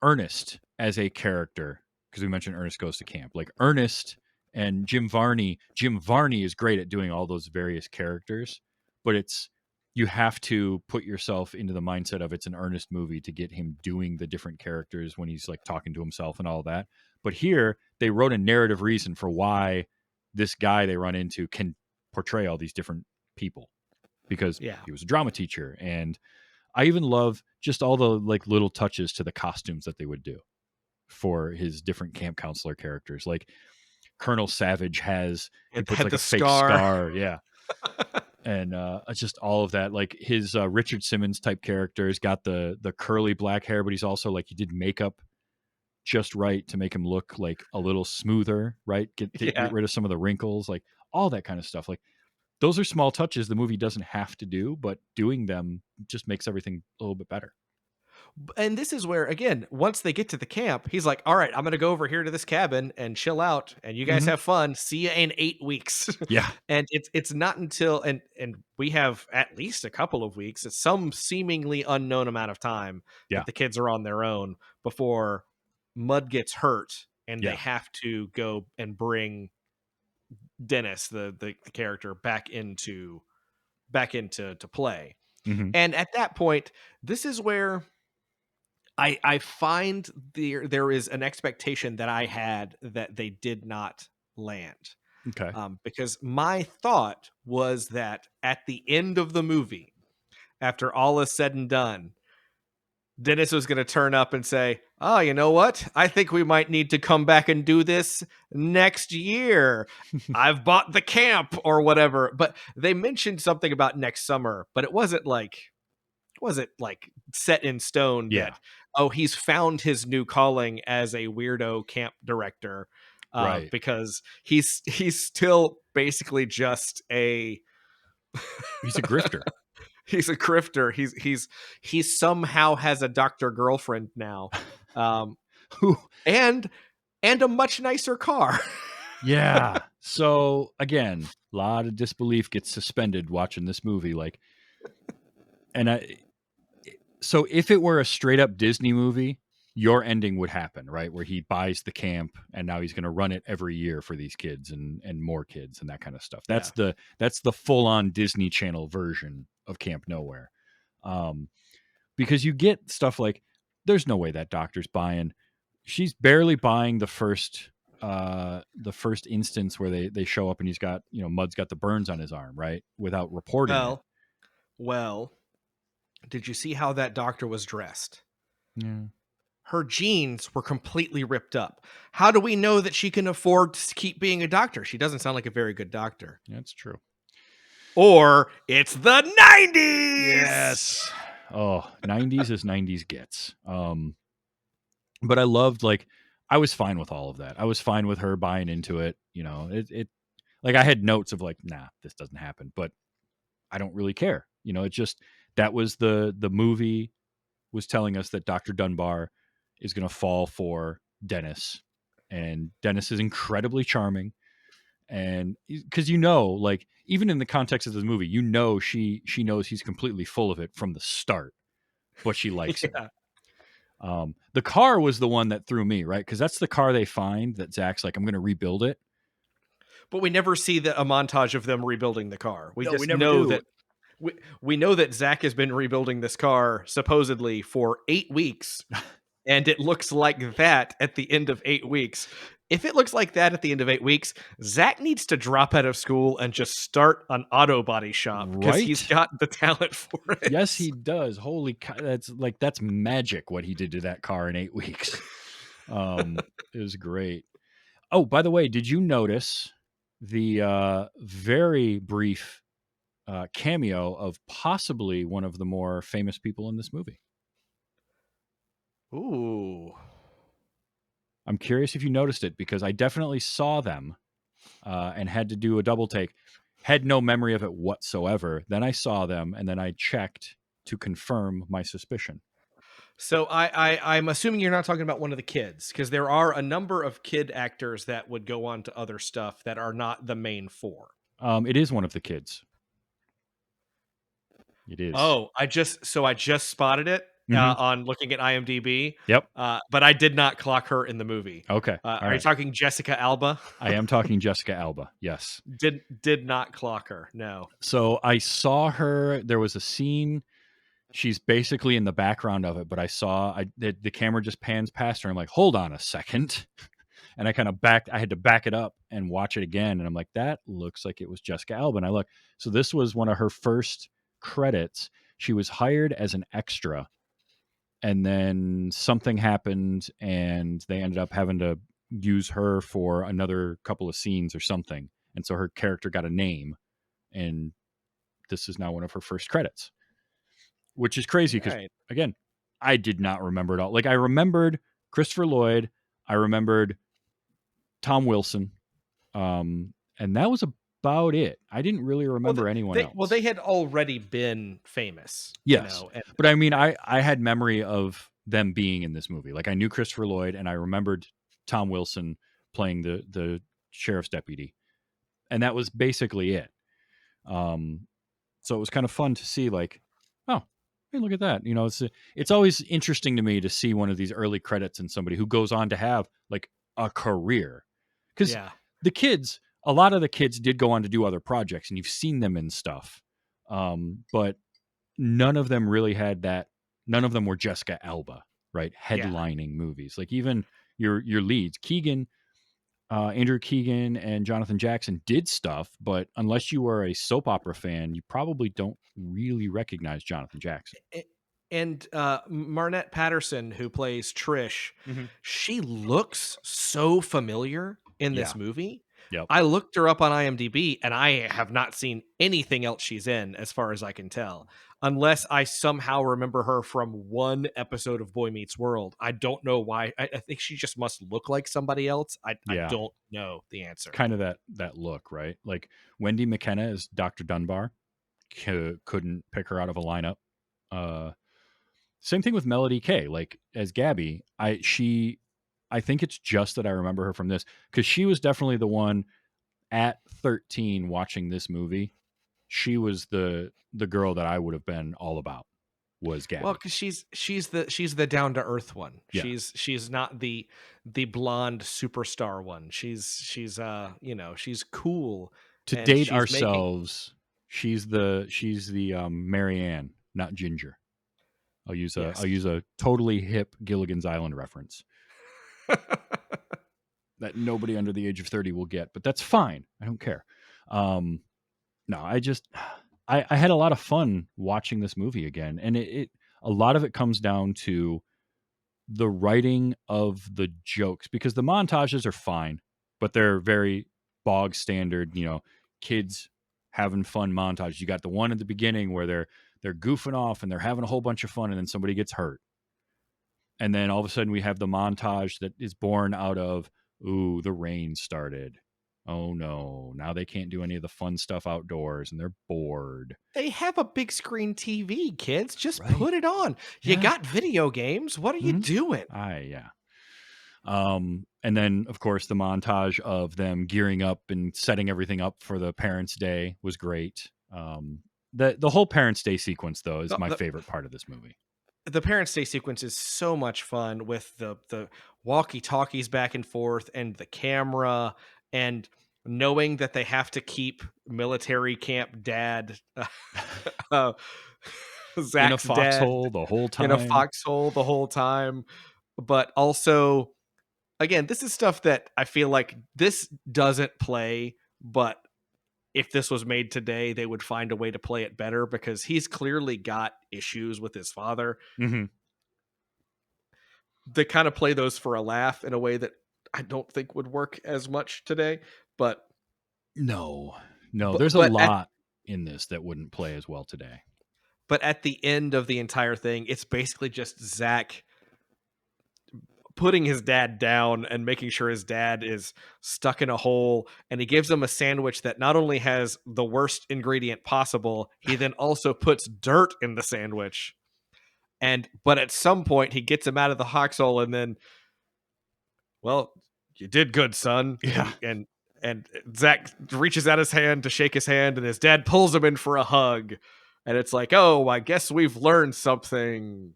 Ernest as a character, because we mentioned Ernest Goes to Camp. Like, Ernest and Jim Varney is great at doing all those various characters, but you have to put yourself into the mindset of it's an Ernest movie to get him doing the different characters when he's like talking to himself and all that. But here they wrote a narrative reason for why this guy they run into can portray all these different people, because he was a drama teacher. And I even love just all the like little touches to the costumes that they would do for his different camp counselor characters. Like Colonel Savage he puts like a fake scar. Yeah. And just all of that, like his Richard Simmons type characters got the curly black hair, but he's also like, he did makeup just right to make him look like a little smoother, right? Get rid of some of the wrinkles, like all that kind of stuff. Like, those are small touches the movie doesn't have to do, but doing them just makes everything a little bit better. And this is where, again, once they get to the camp, he's like, all right, I'm going to go over here to this cabin and chill out, and you guys have fun. See you in 8 weeks. Yeah. And it's not until, and we have at least a couple of weeks, it's some seemingly unknown amount of time that the kids are on their own before Mud gets hurt, and they have to go and bring Dennis, the character, back into play. And at that point, this is where I find there is an expectation that I had that they did not land. Okay. Because my thought was that at the end of the movie, after all is said and done, Dennis was going to turn up and say, oh, you know what? I think we might need to come back and do this next year. I've bought the camp or whatever. But they mentioned something about next summer, but it wasn't like set in stone that, oh, he's found his new calling as a weirdo camp director, because he's still basically just he's a grifter. He's a grifter. He somehow has a doctor girlfriend now, and a much nicer car. Yeah. So again, a lot of disbelief gets suspended watching this movie. Like, so if it were a straight up Disney movie, your ending would happen, right? Where he buys the camp and now he's going to run it every year for these kids and more kids and that kind of stuff. That's the full on Disney Channel version of Camp Nowhere. Because you get stuff like, there's no way that doctor's buying. She's barely buying the first instance where they show up and he's got, Mud's got the burns on his arm, right? Without reporting it. Well, did you see how that doctor was dressed? Yeah. her genes were completely ripped up. How do we know that she can afford to keep being a doctor? She doesn't sound like a very good doctor. That's true. Or it's the 90s. Yes. Oh, 90s as 90s gets. But I loved, like, I was fine with all of that. I was fine with her buying into it. You know, it like, I had notes of like, nah, this doesn't happen, but I don't really care. You know, it just, that was the movie was telling us that Dr. Dunbar is going to fall for Dennis, and Dennis is incredibly charming. And because, you know, like, even in the context of this movie, you know, she knows he's completely full of it from the start, but she likes him. The car was the one that threw me, right? Because that's the car they find that Zach's like, I'm going to rebuild it. But we never see a montage of them rebuilding the car. We No, just we never know do. that we know that Zach has been rebuilding this car supposedly for 8 weeks, and it looks like that at the end of 8 weeks. If it looks like that at the end of 8 weeks, Zach needs to drop out of school and just start an auto body shop, because he's Right? got the talent for it. Yes, he does. Holy cow, that's magic what he did to that car in 8 weeks. It was great. Oh, by the way, did you notice the very brief cameo of possibly one of the more famous people in this movie? Ooh. I'm curious if you noticed it, because I definitely saw them and had to do a double take. Had no memory of it whatsoever. Then I saw them, and then I checked to confirm my suspicion. So I'm assuming you're not talking about one of the kids, because there are a number of kid actors that would go on to other stuff that are not the main four. It is one of the kids. It is. Oh, I just spotted it on looking at IMDb. Yep. But I did not clock her in the movie. Okay. Are you talking Jessica Alba? I am talking Jessica Alba. Yes. Did not clock her. No. So I saw her. There was a scene. She's basically in the background of it, but I saw the camera just pans past her. I'm like, hold on a second. And I kind of I had to back it up and watch it again. And I'm like, that looks like it was Jessica Alba. And I look, so this was one of her first credits. She was hired as an extra, and then something happened and they ended up having to use her for another couple of scenes or something. And so her character got a name, and this is now one of her first credits, which is crazy because, again, I did not remember it all. Like, I remembered Christopher Lloyd, I remembered Tom Wilson, and that was about it. I didn't really remember anyone else. Well, they had already been famous. Yes, you know, but I mean, I had memory of them being in this movie. Like, I knew Christopher Lloyd, and I remembered Tom Wilson playing the sheriff's deputy, and that was basically it. So it was kind of fun to see, like, oh, hey, look at that. You know, it's always interesting to me to see one of these early credits in somebody who goes on to have like a career. Because a lot of the kids did go on to do other projects, and you've seen them in stuff. But none of them really had that. None of them were Jessica Alba, right? Headlining movies. Like, even your leads, Andrew Keegan and Jonathan Jackson did stuff, but unless you are a soap opera fan, you probably don't really recognize Jonathan Jackson. And Marnette Patterson, who plays Trish, she looks so familiar in this movie. Yep. I looked her up on IMDb, and I have not seen anything else she's in, as far as I can tell, unless I somehow remember her from one episode of Boy Meets World. I don't know why. I think she just must look like somebody else. I don't know the answer. Kind of that look, right? Like, Wendy McKenna as Dr. Dunbar. Couldn't pick her out of a lineup. Same thing with Melody Kay, like, as Gabby. I think it's just that I remember her from this, because she was definitely the one at 13 watching this movie. She was the girl that I would have been all about, was Gabby. Well, because she's the down to earth one. Yeah. She's not the blonde superstar one. She's cool. To date ourselves, she's the Marianne, not Ginger. I'll use a totally hip Gilligan's Island reference that nobody under the age of 30 will get, but that's fine. I don't care. No, I had a lot of fun watching this movie again, and it a lot of it comes down to the writing of the jokes, because the montages are fine, but they're very bog standard, kids having fun montage. You got the one at the beginning where they're goofing off and they're having a whole bunch of fun, and then somebody gets hurt. And then all of a sudden we have the montage that is born out of, ooh, the rain started. Oh no, now they can't do any of the fun stuff outdoors and they're bored. They have a big screen TV, kids. Just Right. put it on. Yeah. You got video games. What are you doing? Yeah. And then of course the montage of them gearing up and setting everything up for the Parents' Day was great. The whole Parents' Day sequence though is my favorite part of this movie. The Parents' Day sequence is so much fun with the walkie-talkies back and forth and the camera, and knowing that they have to keep military camp dad Zach's in a foxhole the whole time. In a foxhole the whole time. But also, again, this is stuff that I feel like this doesn't play, but if this was made today, they would find a way to play it better, because he's clearly got issues with his father. Mm-hmm. They kind of play those for a laugh in a way that I don't think would work as much today. But no, there's a lot in this that wouldn't play as well today. But at the end of the entire thing, it's basically just Zach putting his dad down and making sure his dad is stuck in a hole, and he gives him a sandwich that not only has the worst ingredient possible, he then also puts dirt in the sandwich. But at some point he gets him out of the foxhole, and then, well, you did good, son. Yeah. And Zach reaches out his hand to shake his hand, and his dad pulls him in for a hug. And it's like, oh, I guess we've learned something.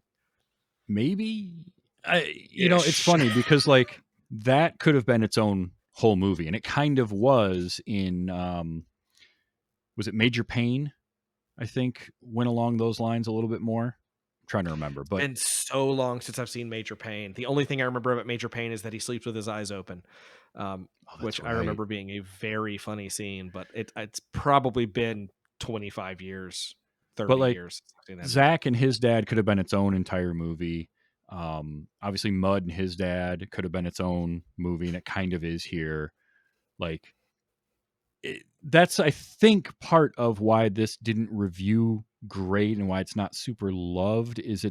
Maybe. It's funny because like that could have been its own whole movie, and it kind of was in was it Major Payne? I think went along those lines a little bit more. I'm trying to remember, but it's been so long since I've seen Major Payne. The only thing I remember about Major Payne is that he sleeps with his eyes open, which right. I remember being a very funny scene. But it's probably been 25 years, 30 years. Zach and his dad could have been its own entire movie. Obviously Mud and his dad could have been its own movie, and it kind of is here. Like that's, I think, part of why this didn't review great and why it's not super loved is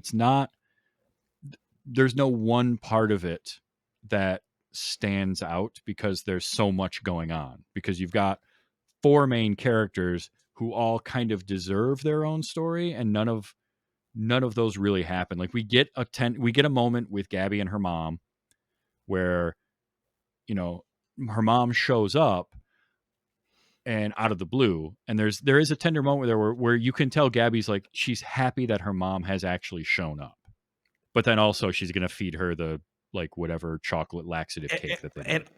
there's no one part of it that stands out, because there's so much going on, because you've got 4 main characters who all kind of deserve their own story, and none of those really happen. Like we get a moment with Gabby and her mom where her mom shows up and out of the blue, and there is a tender moment there where you can tell Gabby's like, she's happy that her mom has actually shown up, but then also she's gonna feed her the like whatever chocolate laxative cake that they did.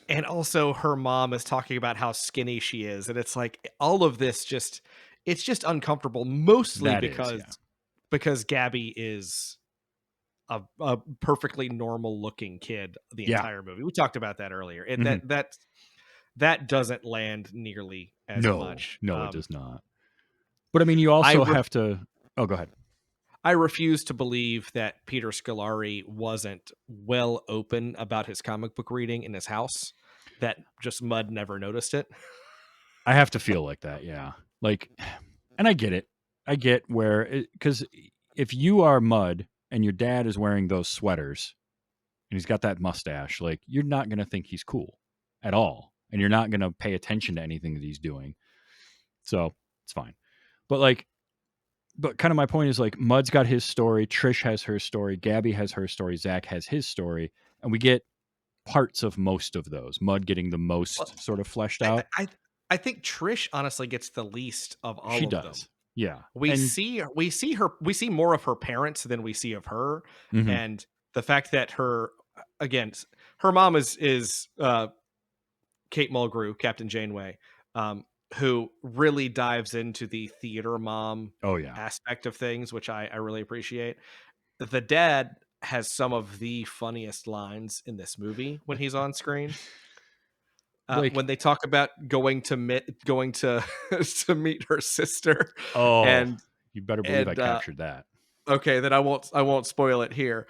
And also her mom is talking about how skinny she is, and it's like all of this it's just uncomfortable, mostly because Gabby is a perfectly normal looking kid the entire movie. We talked about that earlier. That doesn't land nearly as much. No, it does not. But I mean, you also have to... Oh, go ahead. I refuse to believe that Peter Scolari wasn't well open about his comic book reading in his house, that just Mud never noticed it. I have to feel like that, yeah. Like, and I get it. I get where... Because if you are Mud and your dad is wearing those sweaters and he's got that mustache, like, you're not going to think he's cool at all. And you're not going to pay attention to anything that he's doing. So it's fine. But kind of my point is, like, Mud's got his story. Trish has her story. Gabby has her story. Zach has his story. And we get parts of most of those. Mud getting the most sort of fleshed out. I think Trish honestly gets the least of all of them. Yeah. We see more of her parents than we see of her. Mm-hmm. And the fact that her mom is Kate Mulgrew, Captain Janeway, who really dives into the theater mom aspect of things, which I really appreciate. The dad has some of the funniest lines in this movie when he's on screen. When they talk about going to meet her sister. Oh, and you better believe I captured that. Okay, then I won't spoil it here.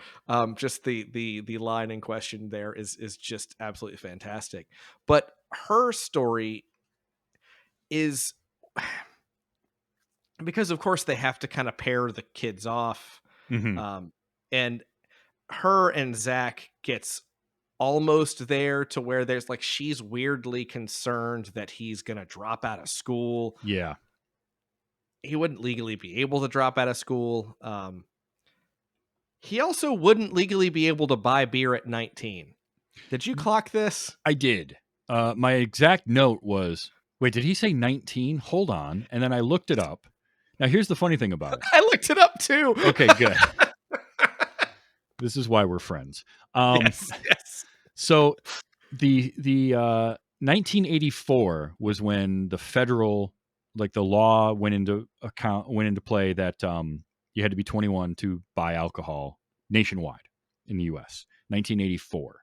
Just the line in question there is just absolutely fantastic. But her story is because of course they have to kind of pair the kids off. Hmm. Um, and her and Zach gets almost there to where there's like she's weirdly concerned that he's gonna drop out of school. Yeah. He wouldn't legally be able to drop out of school. He also wouldn't legally be able to buy beer at 19. Did you clock this? I did. My exact note was, wait, did he say 19? Hold on. And then I looked it up. Now, here's the funny thing about it. I looked it up too. Okay, good. This is why we're friends. Yes. So the 1984 was when the federal, like the law went into play that you had to be 21 to buy alcohol nationwide in the U.S. 1984.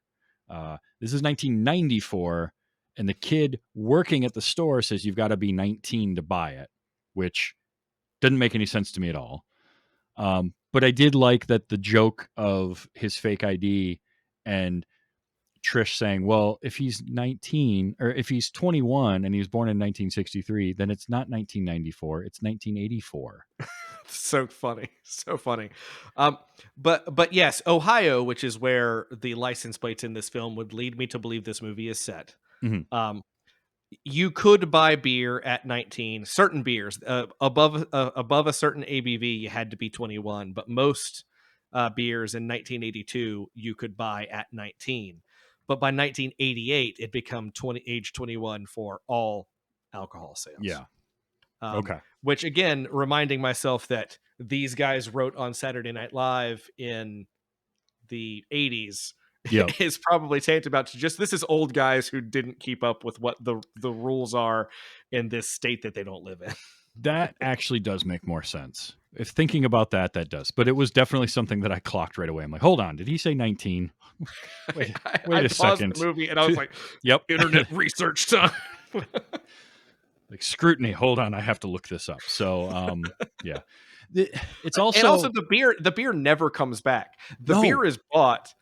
This is 1994, and the kid working at the store says you've got to be 19 to buy it, which didn't make any sense to me at all. But I did like that the joke of his fake ID and Trish saying, well, if he's 19 or if he's 21 and he was born in 1963, then it's not 1994, it's 1984. So funny. So funny. But yes, Ohio, which is where the license plates in this film would lead me to believe this movie is set. Mhm. You could buy beer at 19. Certain beers above a certain ABV, you had to be 21. But most beers in 1982 you could buy at 19. But by 1988, it become age 21 for all alcohol sales. Yeah. Okay. Which again, reminding myself that these guys wrote on Saturday Night Live in the 80s Yep. is probably tantamount to just this is old guys who didn't keep up with what the rules are in this state that they don't live in. That actually does make more sense. If thinking about that, that does. But it was definitely something that I clocked right away. I'm like, hold on, did he say 19? Wait I a paused second. the movie and I was like, Yep. internet research time. Like scrutiny. Hold on, I have to look this up. So, yeah. It's also and also the beer never comes back. The beer is bought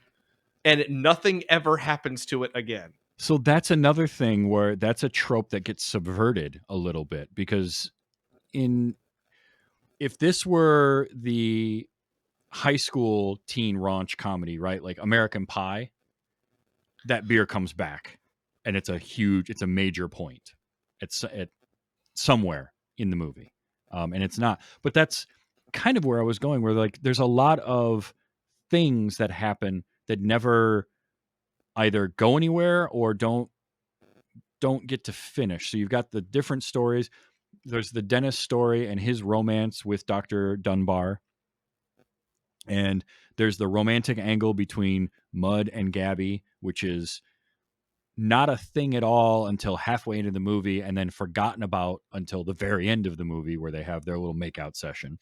and nothing ever happens to it again. So that's another thing where that's a trope that gets subverted a little bit, because if this were the high school teen raunch comedy, right? Like American Pie, that beer comes back and it's a major point. It's somewhere in the movie. And it's not, but that's kind of where I was going, where like, there's a lot of things that happen that never either go anywhere or don't get to finish. So you've got the different stories. There's the Dennis story and his romance with Dr. Dunbar. And there's the romantic angle between Mud and Gabby, which is not a thing at all until halfway into the movie, and then forgotten about until the very end of the movie where they have their little makeout session.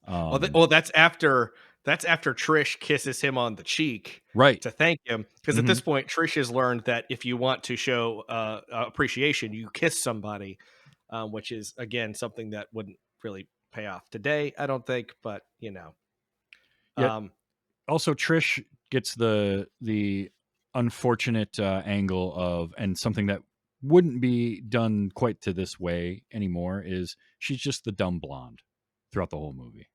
Well, that's after Trish kisses him on the cheek, right, to thank him, because at Mhm. this point Trish has learned that if you want to show appreciation, you kiss somebody, which is again something that wouldn't really pay off today, I don't think, but you know. Yeah. Also, Trish gets the unfortunate angle of, and something that wouldn't be done quite to this way anymore, is she's just the dumb blonde throughout the whole movie,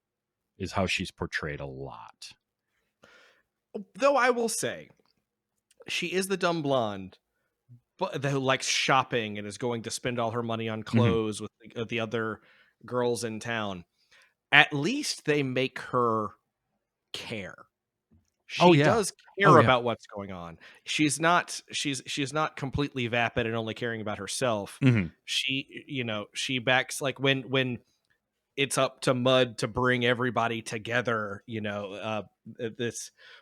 is how she's portrayed a lot. Though I will say, she is the dumb blonde, but who likes shopping and is going to spend all her money on clothes with the other girls in town. At least they make her care. She does care about what's going on. She's not completely vapid and only caring about herself. Mhm. She backs, like when it's up to Mud to bring everybody together,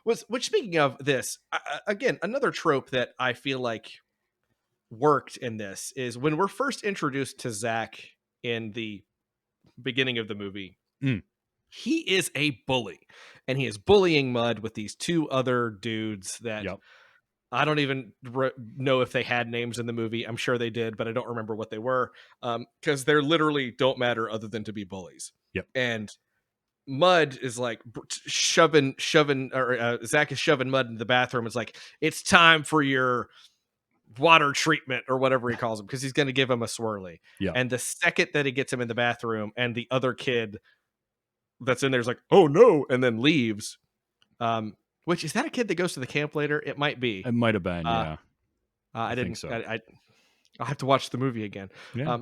which speaking of this, again, another trope that I feel like worked in this is when we're first introduced to Zach in the beginning of the movie. He is a bully, and he is bullying Mud with these two other dudes that I don't even know if they had names in the movie. I'm sure they did, but I don't remember what they were, because they're literally don't matter other than to be bullies. Yep. And Mud is like shoving, or Zach is shoving Mud in the bathroom. It's like, it's time for your water treatment or whatever he calls him, because he's going to give him a swirly. Yeah. And the second that he gets him in the bathroom and the other kid that's in there's like, oh no, and then leaves. Which, is that a kid that goes to the camp later? It might be. It might have been, yeah. I didn't. think so. I'll have to watch the movie again. Yeah.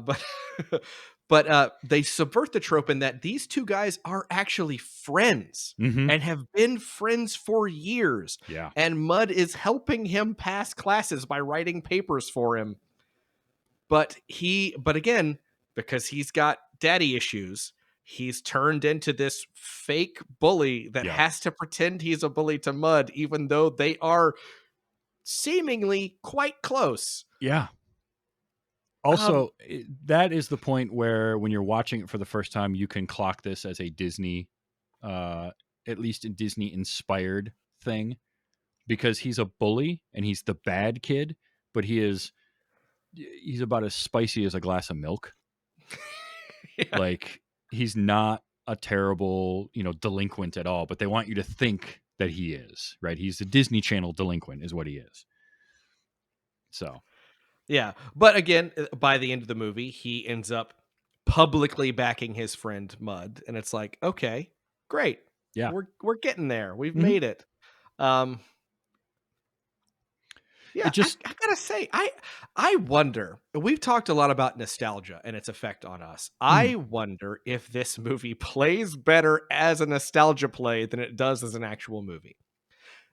But they subvert the trope in that these two guys are actually friends Mm-hmm. and have been friends for years. Yeah. And Mud is helping him pass classes by writing papers for him. But again, because he's got daddy issues, he's turned into this fake bully that has to pretend he's a bully to Mud, even though they are seemingly quite close. Yeah. Also, that is the point where when you're watching it for the first time, you can clock this as a Disney, at least a Disney inspired thing, because he's a bully and he's the bad kid, but he's about as spicy as a glass of milk. Yeah. Like, he's not a terrible, delinquent at all, but they want you to think that he is, right? He's a Disney Channel delinquent is what he is. So, yeah. But again, by the end of the movie, he ends up publicly backing his friend Mud. And it's like, okay, great. Yeah. We're getting there. We've made it. Yeah, I gotta say, I wonder, we've talked a lot about nostalgia and its effect on us. I wonder if this movie plays better as a nostalgia play than it does as an actual movie.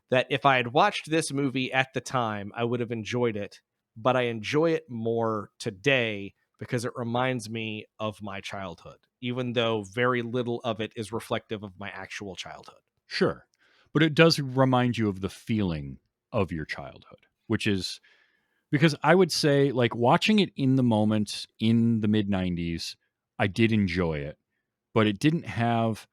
That if I had watched this movie at the time, I would have enjoyed it, but I enjoy it more today because it reminds me of my childhood, even though very little of it is reflective of my actual childhood. Sure. But it does remind you of the feeling of your childhood, which is because I would say, like, watching it in the moment in the mid 90s, I did enjoy it, but it didn't have,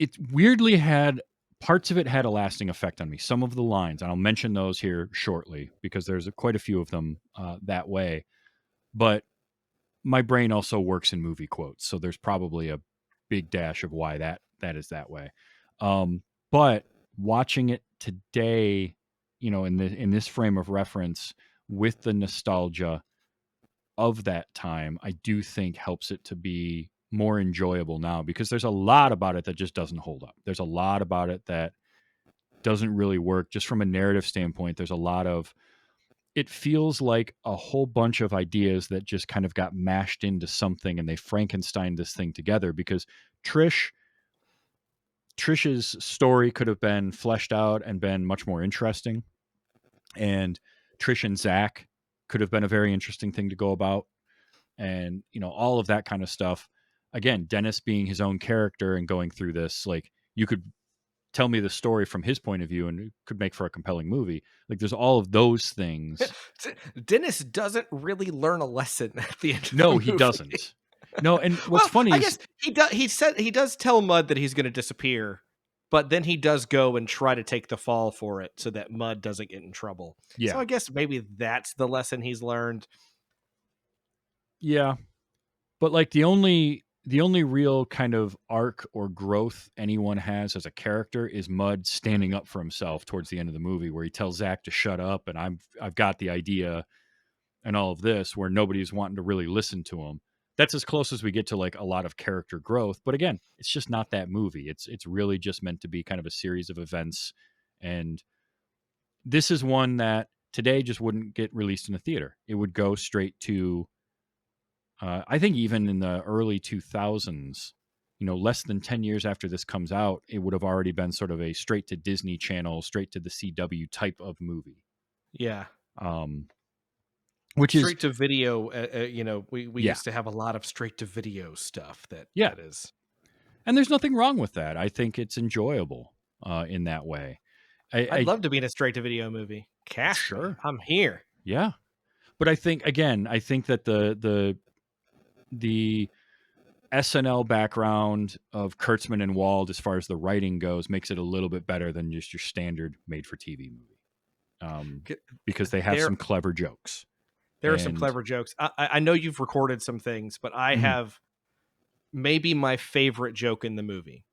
it weirdly had, parts of it had a lasting effect on me. Some of the lines, and I'll mention those here shortly because there's quite a few of them that way. But my brain also works in movie quotes, so there's probably a big dash of why that is that way. But watching it today, in this frame of reference with the nostalgia of that time, I do think helps it to be more enjoyable now, because there's a lot about it that just doesn't hold up. There's a lot about it that doesn't really work just from a narrative standpoint. There's a lot of, it feels like a whole bunch of ideas that just kind of got mashed into something and they Frankensteined this thing together, because Trish's story could have been fleshed out and been much more interesting. And Trish and Zach could have been a very interesting thing to go about. And, all of that kind of stuff. Again, Dennis being his own character and going through this, like, you could tell me the story from his point of view and it could make for a compelling movie. Like, there's all of those things. Dennis doesn't really learn a lesson at the end of the No, movie. he doesn't. No, and what's funny I is guess he does tell Mud that he's going to disappear, but then he does go and try to take the fall for it so that Mud doesn't get in trouble. Yeah. So I guess maybe that's the lesson he's learned. Yeah. But like the only real kind of arc or growth anyone has as a character is Mud standing up for himself towards the end of the movie, where he tells Zach to shut up and I've got the idea and all of this, where nobody's wanting to really listen to him. That's as close as we get to like a lot of character growth. But again, it's just not that movie. It's really just meant to be kind of a series of events. And this is one that today just wouldn't get released in a theater. It would go straight to, I think even in the early 2000s, less than 10 years after this comes out, it would have already been sort of a straight to Disney Channel, straight to the CW type of movie. Yeah. Which straight is to video. We used to have a lot of straight to video stuff that is. And there's nothing wrong with that. I think it's enjoyable in that way. I'd love to be in a straight to video movie. Cast sure. me. I'm here. Yeah. But I think that the SNL background of Kurtzman and Wald, as far as the writing goes, makes it a little bit better than just your standard made for TV movie. Because they have some clever jokes. There are some clever jokes. I know you've recorded some things, but I have maybe my favorite joke in the movie.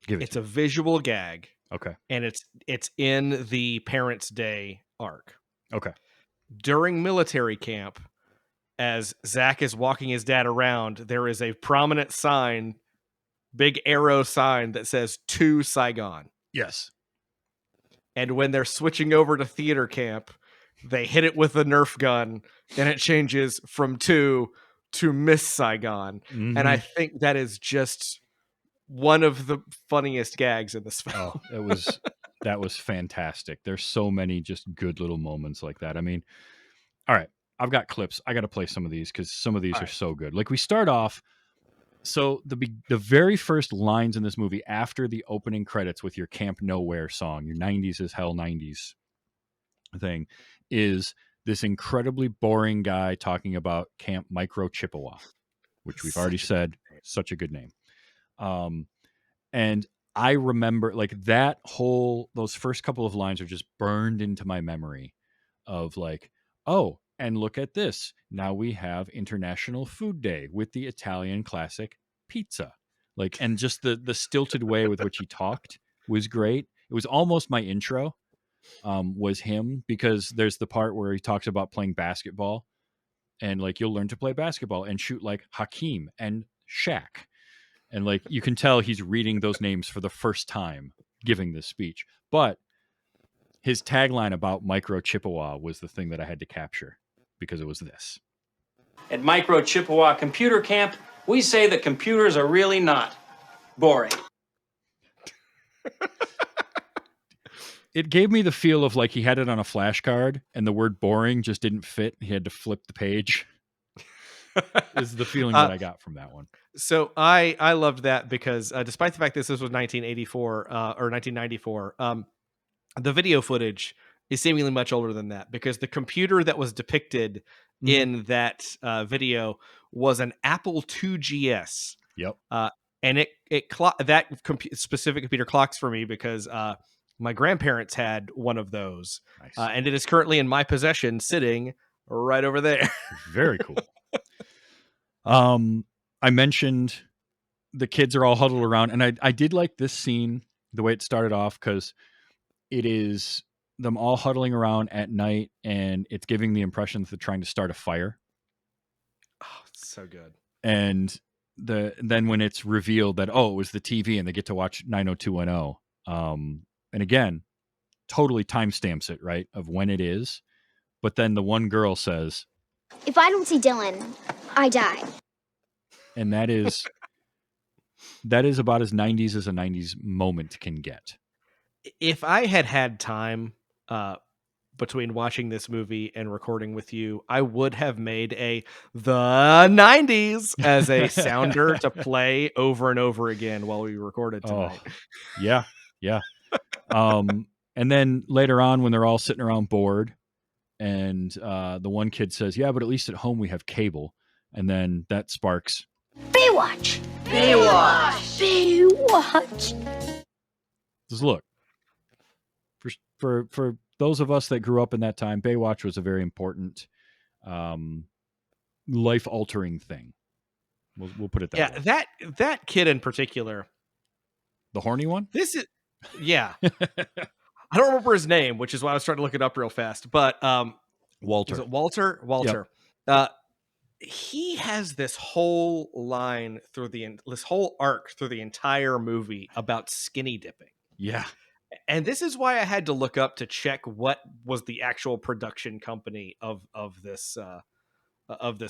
It's a visual gag. Okay. And it's in the Parents' Day arc. Okay. During military camp, as Zach is walking his dad around, there is a prominent sign, big arrow sign that says "To Saigon." Yes. And when they're switching over to theater camp, they hit it with a Nerf gun, and it changes from to Miss Saigon. Mm-hmm. And I think that is just one of the funniest gags in this film. Oh, that was fantastic. There's so many just good little moments like that. I mean, all right, I've got clips. I got to play some of these because some of these are so good. Like we start off. So the very first lines in this movie after the opening credits with your Camp Nowhere song, your 90s is hell 90s thing, is this incredibly boring guy talking about Camp Micro Chippewa, which we've already said, such a good name. And I remember like those first couple of lines are just burned into my memory of like, oh, and look at this. Now we have International Food Day with the Italian classic pizza. Like, and just the stilted way with which he talked was great. It was almost my intro, was him, because there's the part where he talks about playing basketball and like, you'll learn to play basketball and shoot like Hakeem and Shaq. And like, you can tell he's reading those names for the first time giving this speech. But his tagline about Micro Chippewa was the thing that I had to capture because it was this. At Micro Chippewa Computer Camp, we say that computers are really not boring. It gave me the feel of like he had it on a flashcard and the word boring just didn't fit. He had to flip the page. Is the feeling that I got from that one. So I loved that because despite the fact this was 1984 or 1994, the video footage is seemingly much older than that because the computer that was depicted in that video was an Apple IIgs. Yep. And specific computer clocks for me because my grandparents had one of those. Nice. And it is currently in my possession, sitting right over there. Very cool. I mentioned the kids are all huddled around, and I did like this scene, the way it started off, because it is them all huddling around at night, and it's giving the impression that they're trying to start a fire. Oh, it's so good. And then when it's revealed that, oh, it was the TV and they get to watch 90210, and again, totally timestamps it, right, of when it is. But then the one girl says, if I don't see Dylan, I die. And that is about as 90s as a 90s moment can get. If I had time between watching this movie and recording with you, I would have made the 90s as a sounder to play over and over again while we recorded tonight. Oh, yeah. And then later on when they're all sitting around bored and the one kid says, yeah, but at least at home we have cable. And then that sparks Baywatch! Baywatch! Baywatch! Just look. For those of us that grew up in that time, Baywatch was a very important, life-altering thing. We'll put it that way. Yeah, that kid in particular, the horny one. Yeah. I don't remember his name, which is why I was trying to look it up real fast. But Walter. Is it Walter? Walter. Yep. He has this whole line this whole arc through the entire movie about skinny dipping. Yeah. And this is why I had to look up to check what was the actual production company of this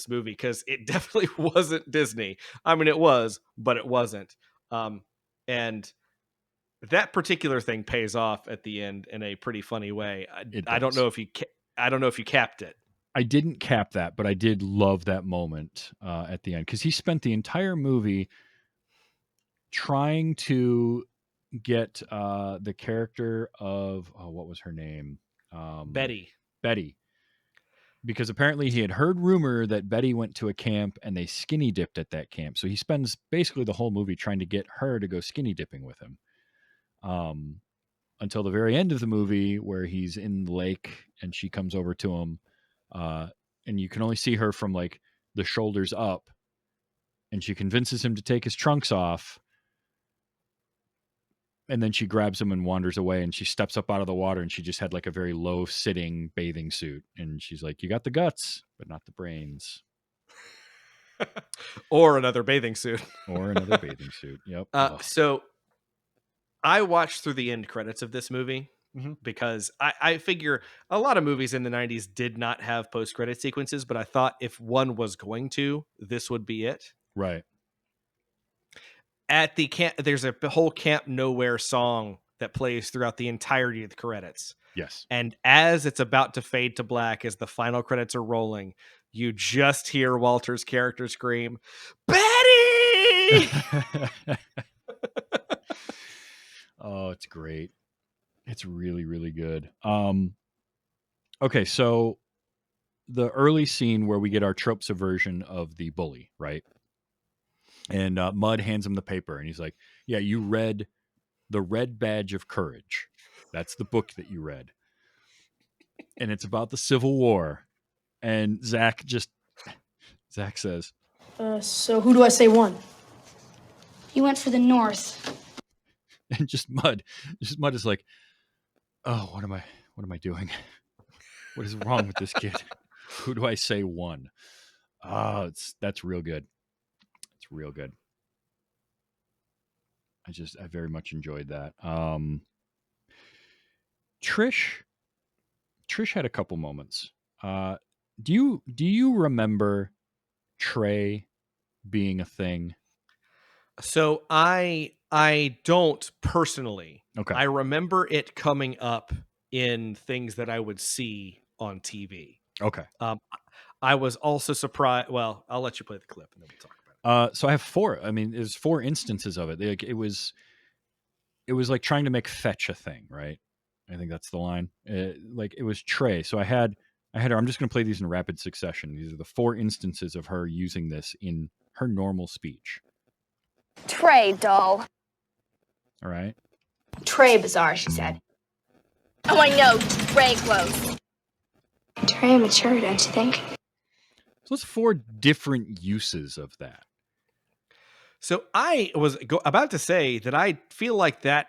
movie, because it definitely wasn't Disney. I mean, it was, but it wasn't. And that particular thing pays off at the end in a pretty funny way. I don't know if you capped it. I didn't cap that, but I did love that moment at the end, because he spent the entire movie trying to get the character of what was her name? Betty. Because apparently he had heard rumor that Betty went to a camp and they skinny dipped at that camp. So he spends basically the whole movie trying to get her to go skinny dipping with him. Until the very end of the movie where he's in the lake and she comes over to him. And you can only see her from like the shoulders up. and she convinces him to take his trunks off. And then she grabs him and wanders away, and she steps up out of the water, and she just had like a very low sitting bathing suit. And she's like, you got the guts, but not the brains. Or another bathing suit. Or another bathing suit. Yep. So I watched through the end credits of this movie because I figure a lot of movies in the 90s did not have post-credit sequences, but I thought if one was going to, this would be it. Right. At the camp, there's a whole Camp Nowhere song that plays throughout the entirety of the credits. Yes. And as it's about to fade to black, as the final credits are rolling, you just hear Walter's character scream, Betty! Oh, it's great. It's really, really good. Okay, so the early scene where we get our trope subversion of the bully, right? And Mud hands him the paper, and he's like, yeah, you read The Red Badge of Courage. That's the book that you read. And it's about the Civil War. And Zach says, so who do I say won? He went for the North. and just Mud is like, oh, what am I doing? What is wrong with this kid? Who do I say won? That's real good. It's real good. I very much enjoyed that. Trish had a couple moments. Do you remember Trey being a thing? So I don't personally. Okay. I remember it coming up in things that I would see on TV. Okay. I was also surprised. Well, I'll let you play the clip and then we'll talk about it. So I have 4. I mean, there's 4 instances of it. Like it was like trying to make fetch a thing, right? I think that's the line. Like it was Trey. So I had her. I'm just going to play these in rapid succession. These are the 4 instances of her using this in her normal speech. Trey, doll. All right. Trey bizarre, she said. Oh, I know. Trey close. Trey mature, don't you think? So it's 4 different uses of that. So I was about to say that I feel like that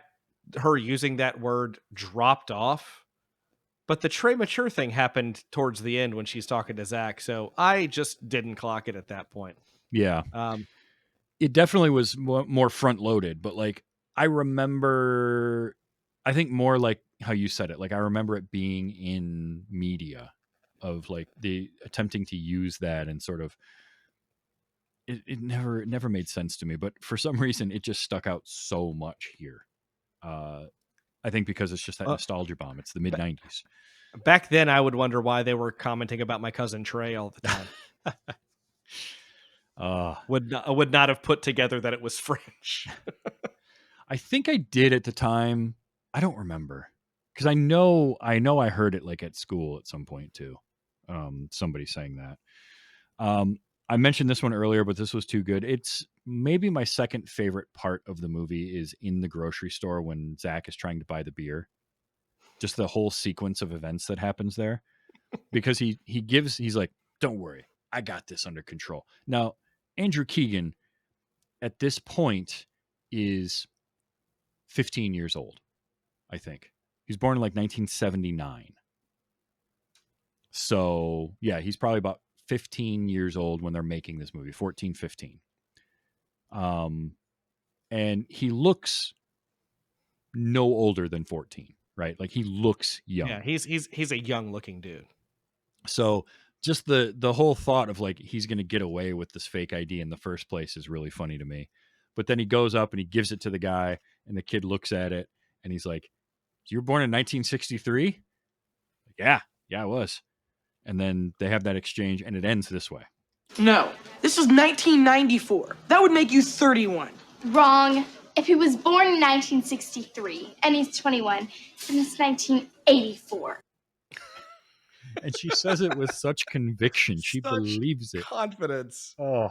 her using that word dropped off, but the Trey mature thing happened towards the end when she's talking to Zach. So I just didn't clock it at that point. Yeah. It definitely was more front loaded, but like I remember, I think more like how you said it. Like I remember it being in media of like the attempting to use that and sort of, it never made sense to me, but for some reason it just stuck out so much here. I think because it's just that nostalgia bomb. It's the mid-90s. Back then, I would wonder why they were commenting about my cousin Trey all the time. Would not have put together that it was French. I think I did at the time. I don't remember because I know I heard it like at school at some point too. Somebody saying that. I mentioned this one earlier, but this was too good. It's maybe my second favorite part of the movie is in the grocery store when Zach is trying to buy the beer. Just the whole sequence of events that happens there. Because he's like, don't worry, I got this under control. Now, Andrew Keegan at this point is 15 years old, I think. He's born in like 1979. So, yeah, he's probably about 15 years old when they're making this movie, 14, 15. And he looks no older than 14, right? Like he looks young. Yeah, he's a young looking dude. So just the whole thought of like he's going to get away with this fake ID in the first place is really funny to me. But then he goes up and he gives it to the guy and the kid looks at it and he's like, you were born in 1963? Yeah, I was. And then they have that exchange and it ends this way. No, this was 1994. That would make you 31. Wrong. If he was born in 1963 and he's 21, then it's 1984. And she says it with such conviction. She believes it. Confidence. Oh.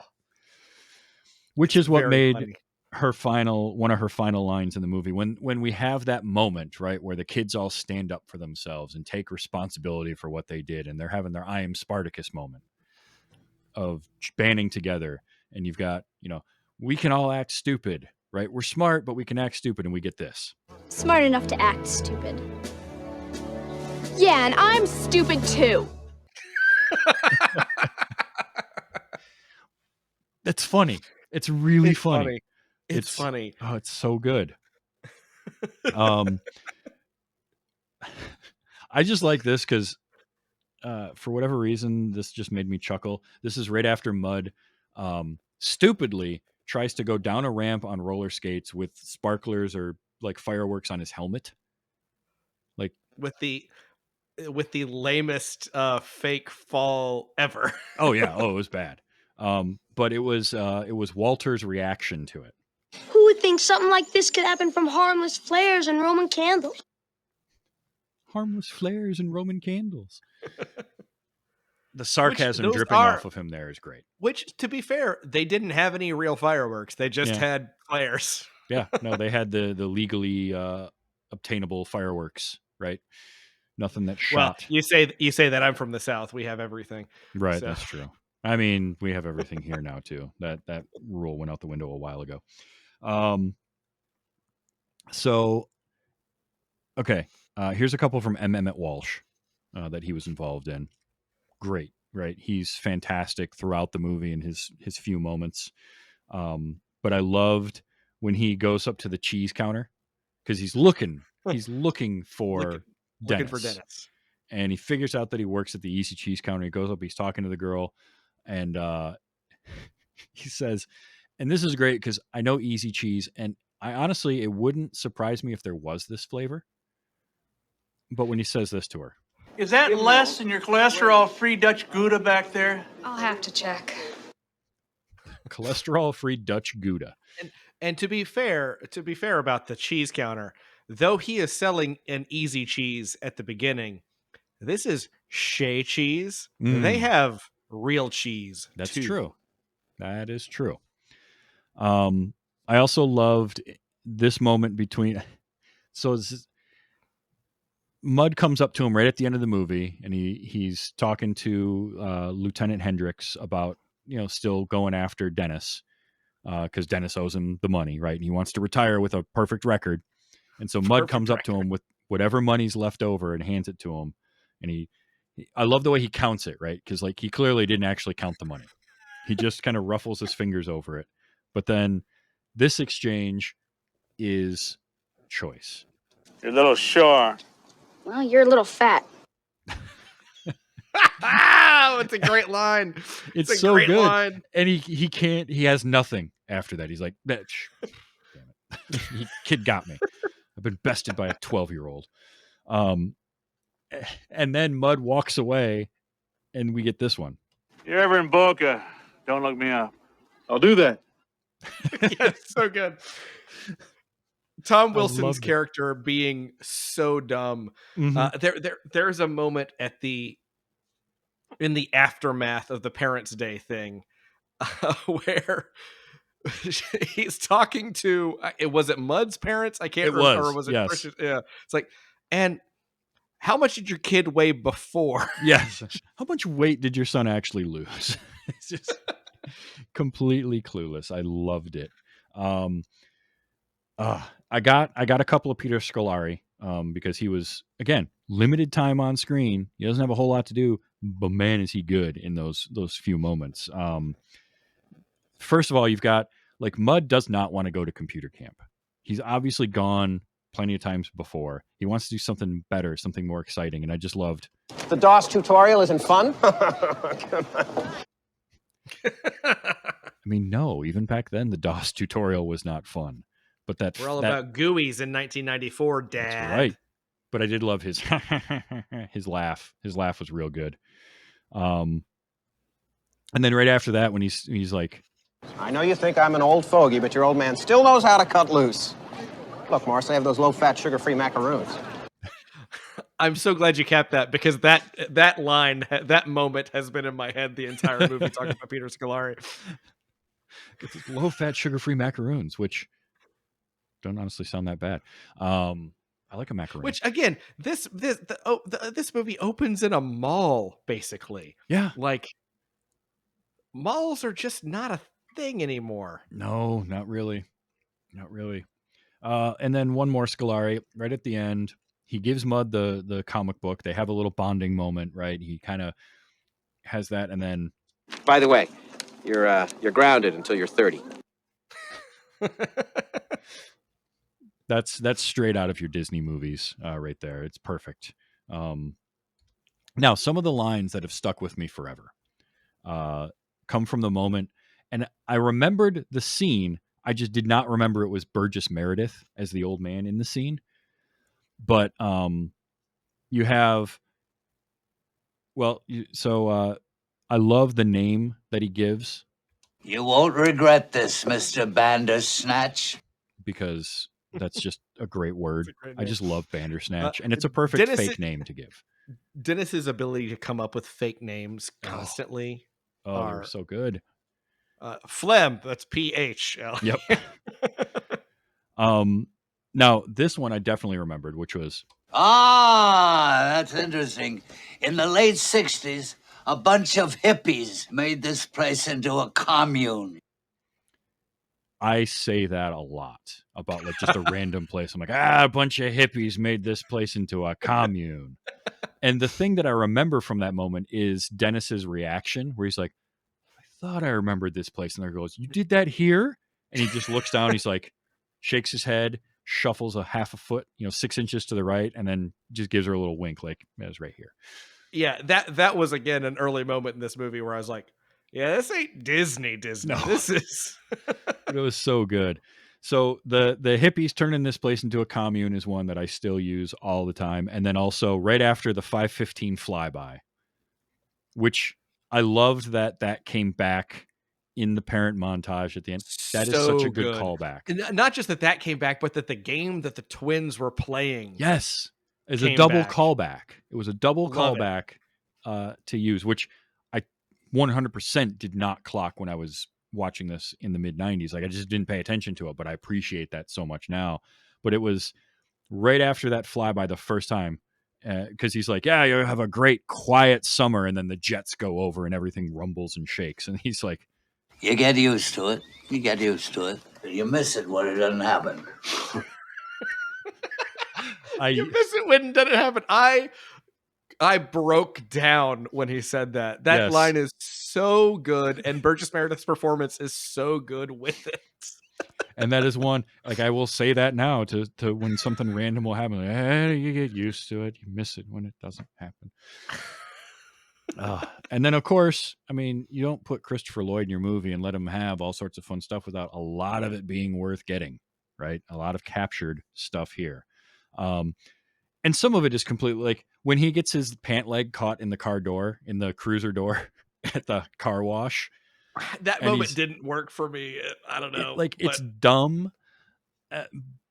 Which is what Very made funny. one of her final lines in the movie. When we have that moment, right, where the kids all stand up for themselves and take responsibility for what they did, and they're having their I am Spartacus moment of banding together. and you've got, we can all act stupid, right? We're smart, but we can act stupid, and we get this. Smart enough to act stupid. Yeah, and I'm stupid too. That's funny. It's really funny. It's funny. Oh, it's so good. I just like this because for whatever reason, this just made me chuckle. This is right after Mud stupidly tries to go down a ramp on roller skates with sparklers or like fireworks on his helmet. Like with the lamest fake fall ever. Oh yeah, it was bad. But it was Walter's reaction to it. Who would think something like this could happen from harmless flares and Roman candles? Harmless flares and Roman candles. The sarcasm dripping off of him there is great. Which, to be fair, they didn't have any real fireworks. They just had flares. Yeah, no, they had the legally obtainable fireworks, right? Nothing that shot. Well, you say that I'm from the South. We have everything. Right, so. That's true. I mean, we have everything here now too. That rule went out the window a while ago. So, okay. Here's a couple from M. Emmett Walsh that he was involved in. Great, right? He's fantastic throughout the movie and his few moments. But I loved when he goes up to the cheese counter because he's looking for Dennis. And he figures out that he works at the Easy Cheese counter. He goes up, he's talking to the girl, and he says, and this is great because I know Easy Cheese, and I honestly, it wouldn't surprise me if there was this flavor. But when he says this to her, is that less than your cholesterol-free Dutch Gouda back there? I'll have to check. Cholesterol-free Dutch Gouda. And to be fair about the cheese counter, though he is selling an Easy Cheese at the beginning, this is Shea cheese. They have real cheese. That's too. true. That is true. I also loved this moment between. So Mud comes up to him right at the end of the movie, and he's talking to Lieutenant Hendricks about still going after Dennis because Dennis owes him the money, right? And he wants to retire with a perfect record. And so Mud comes up to him with whatever money's left over and hands it to him. And I love the way he counts it, right? Because like he clearly didn't actually count the money. He just kind of ruffles his fingers over it. But then this exchange is choice. You're a little sure. Well, you're a little fat. It's a great line. It's a so great good. Line. And he has nothing after that. He's like, bitch. Damn it. Kid got me. I've been bested by a 12-year-old. And then Mud walks away, and we get this one. You're ever in Boca, don't look me up. I'll do that. Yeah, so good. Tom Wilson's character being so dumb. Mm-hmm. There's a moment in the aftermath of the Parents' Day thing where he's talking to. Was it Mud's parents? I can't remember. Or was it? Yes. Christian? Yeah. It's like, and how much did your kid weigh before? Yes. How much weight did your son actually lose? It's just completely clueless. I loved it. I got a couple of Peter Scolari because he was, again, limited time on screen. He doesn't have a whole lot to do, but man, is he good in those few moments. First of all, you've got like Mud does not want to go to computer camp. He's obviously gone plenty of times before. He wants to do something better, something more exciting, and I just loved. The DOS tutorial isn't fun? I mean, no, even back then, the DOS tutorial was not fun. But we're all about GUIs in 1994, Dad. That's right. But I did love his his laugh. His laugh was real good. And then right after that, when he's like, I know you think I'm an old fogey, but your old man still knows how to cut loose. Look, Morris, I have those low-fat, sugar-free macaroons. I'm so glad you capped that because that line, that moment has been in my head the entire movie talking about Peter Scolari. Get these low-fat, sugar-free macaroons, which don't honestly sound that bad. I like a macaroon. Which again, this movie opens in a mall, basically. Yeah, like malls are just not thing anymore. No, not really. Not really. And then one more Scolari right at the end. He gives Mud the comic book. They have a little bonding moment, right? He kind of has that, and then By the way, you're grounded until you're 30. that's straight out of your Disney movies, right there. It's perfect. Now, some of the lines that have stuck with me forever come from the moment, and I remembered the scene. I just did not remember it was Burgess Meredith as the old man in the scene. But you have, I love the name that he gives. You won't regret this, Mr. Bandersnatch. Because that's just a great word. Great I just love Bandersnatch, and it's a perfect Dennis, fake name to give. Dennis's ability to come up with fake names constantly they're so good. Phlegm, that's PH. Yep. Now this one I definitely remembered, which was That's interesting. In the late 60s, a bunch of hippies made this place into a commune. I say that a lot about like just a random place. I'm like, a bunch of hippies made this place into a commune. And the thing that I remember from that moment is Dennis's reaction, where he's like, I thought I remembered this place. And there goes, you did that here? And he just looks down. He's like, shakes his head, shuffles a half a foot, 6 inches to the right, and then just gives her a little wink, like, it was right here. Yeah, that was, again, an early moment in this movie where I was like, yeah, this ain't Disney. No. This is... But it was so good. So the hippies turning this place into a commune is one that I still use all the time. And then also right after the 5:15 flyby, which I loved that came back in the parent montage at the end. That is such a good callback. And not just that came back, but that the game that the twins were playing. Yes. Is a double callback. It was a double callback to use, which I 100% did not clock when I was watching this in the mid-90s. Like I just didn't pay attention to it, but I appreciate that so much now. But it was right after that flyby the first time, because he's like, yeah, you have a great quiet summer, and then the jets go over and everything rumbles and shakes, and he's like, you get used to it. You miss it when it doesn't happen. You miss it when it doesn't happen. I broke down when he said that. That line is so good, and Burgess Meredith's performance is so good with it. And that is one, like, I will say that now to when something random will happen. Like, you get used to it. You miss it when it doesn't happen. And then, of course, I mean, you don't put Christopher Lloyd in your movie and let him have all sorts of fun stuff without a lot of it being worth getting, right? A lot of captured stuff here. And some of it is completely like when he gets his pant leg caught in the car door, in the cruiser door at the car wash. That moment didn't work for me. I don't know. It's dumb,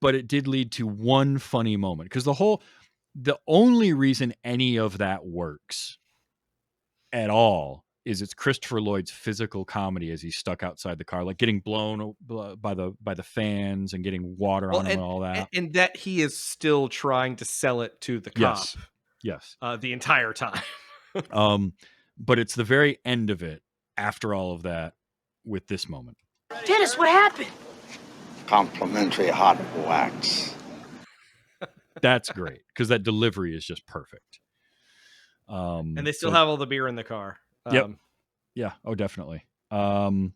but it did lead to one funny moment. Because the only reason any of that works at all is it's Christopher Lloyd's physical comedy as he's stuck outside the car, like getting blown by the fans and getting water on him and all that. And that he is still trying to sell it to the cop. Yes. The entire time. But it's the very end of it, after all of that, with this moment. Dennis, what happened? Complimentary hot wax. That's great, because that delivery is just perfect. And they still have all the beer in the car. Yep. Yeah. Oh, definitely. I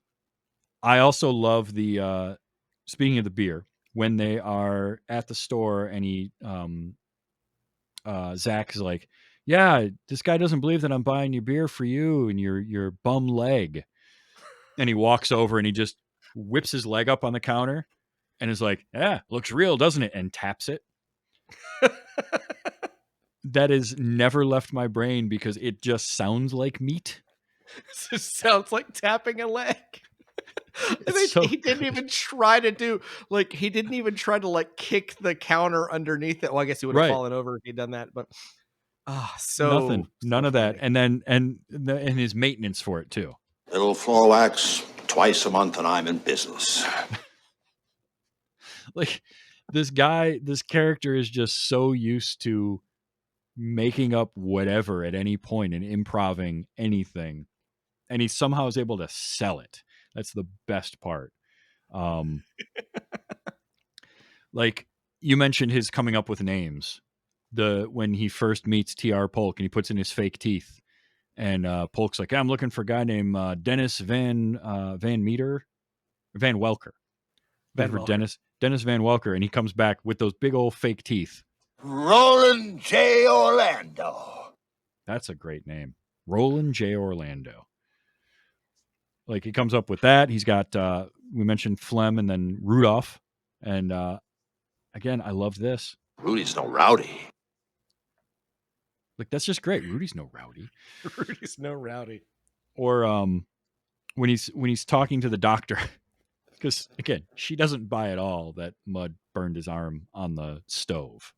also love the speaking of the beer, when they are at the store and he Zach is like, yeah, this guy doesn't believe that I'm buying your beer for you and your bum leg. And he walks over and he just whips his leg up on the counter and is like, yeah, looks real, doesn't it? And taps it. That has never left my brain because it just sounds like meat. It sounds like tapping a leg. He didn't even try to kick the counter underneath it. Well, I guess he would have fallen over if he'd done that, but nothing, none of that. And then, and his maintenance for it too. Little floor wax twice a month and I'm in business. Like this character is just so used to making up whatever at any point and improving anything. And he somehow is able to sell it. That's the best part. Like you mentioned his coming up with names. When he first meets T.R. Polk and he puts in his fake teeth, and Polk's like, I'm looking for a guy named Dennis Van Welker. Dennis Van Welker, and he comes back with those big old fake teeth. Roland J. Orlando. That's a great name. Roland J. Orlando. Like he comes up with that. He's got we mentioned Flem and then Rudolph. And again, I love this. Rudy's no rowdy. Like that's just great. Rudy's no rowdy. Rudy's no rowdy. Or when he's talking to the doctor, because again, she doesn't buy at all that Mud burned his arm on the stove.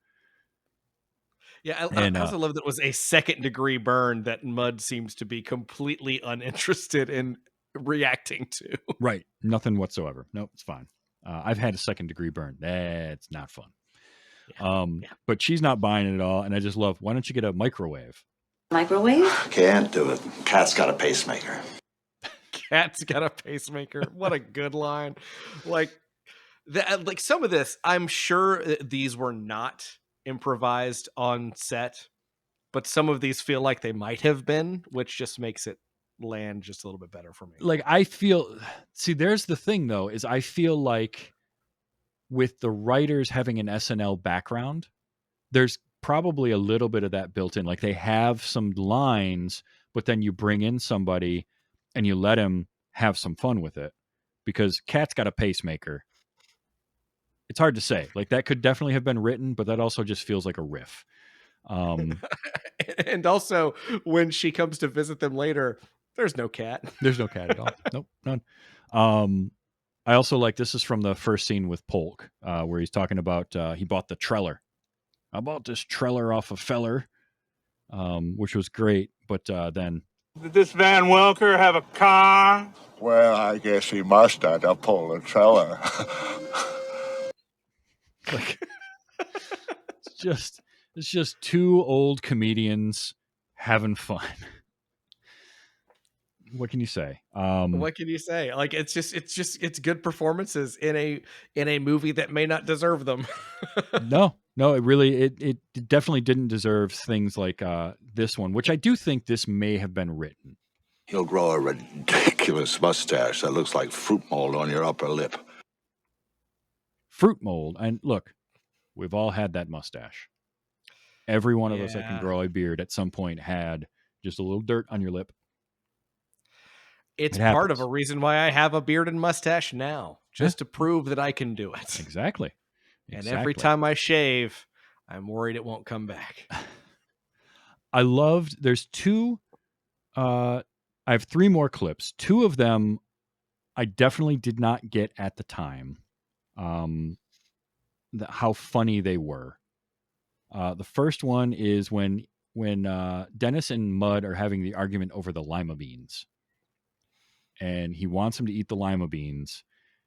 Yeah, I also love that it was a 2nd-degree burn that Mud seems to be completely uninterested in reacting to. Right. Nothing whatsoever. Nope, it's fine. I've had a 2nd-degree burn. That's not fun. But she's not buying it at all. And I just love, why don't you get a microwave? Microwave? Can't do it. Cat's got a pacemaker. Cat's got a pacemaker. What a good line. Like some of this, I'm sure these were not improvised on set, but some of these feel like they might have been, which just makes it land just a little bit better for me. Like there's the thing though, is I feel like with the writers having an SNL background, there's probably a little bit of that built in. Like they have some lines, but then you bring in somebody and you let him have some fun with it, because Cat's got a pacemaker. It's hard to say. Like that could definitely have been written, but that also just feels like a riff. And also when she comes to visit them later, there's no cat. There's no cat at all. Nope, none. I also like, this is from the first scene with Polk, where he's talking about he bought the Treller. I bought this Treller off a feller, which was great. But then, Did this Van Welker have a car? Well, I guess he must have to pull the trailer. like, it's just two old comedians having fun. What can you say? What can you say? Like it's good performances in a movie that may not deserve them. No, it definitely didn't deserve things like this one, which I do think this may have been written. He'll grow a ridiculous mustache that looks like fruit mold on your upper lip. Fruit mold. And look, we've all had that mustache. Every one of us that can grow a beard at some point had just a little dirt on your lip. It's part of a reason why I have a beard and mustache now, just to prove that I can do it. Exactly. And every time I shave, I'm worried it won't come back. There's two, I have 3 more clips. 2 of them I definitely did not get at the time, how funny they were. The first one is when Dennis and Mud are having the argument over the lima beans. And he wants him to eat the lima beans,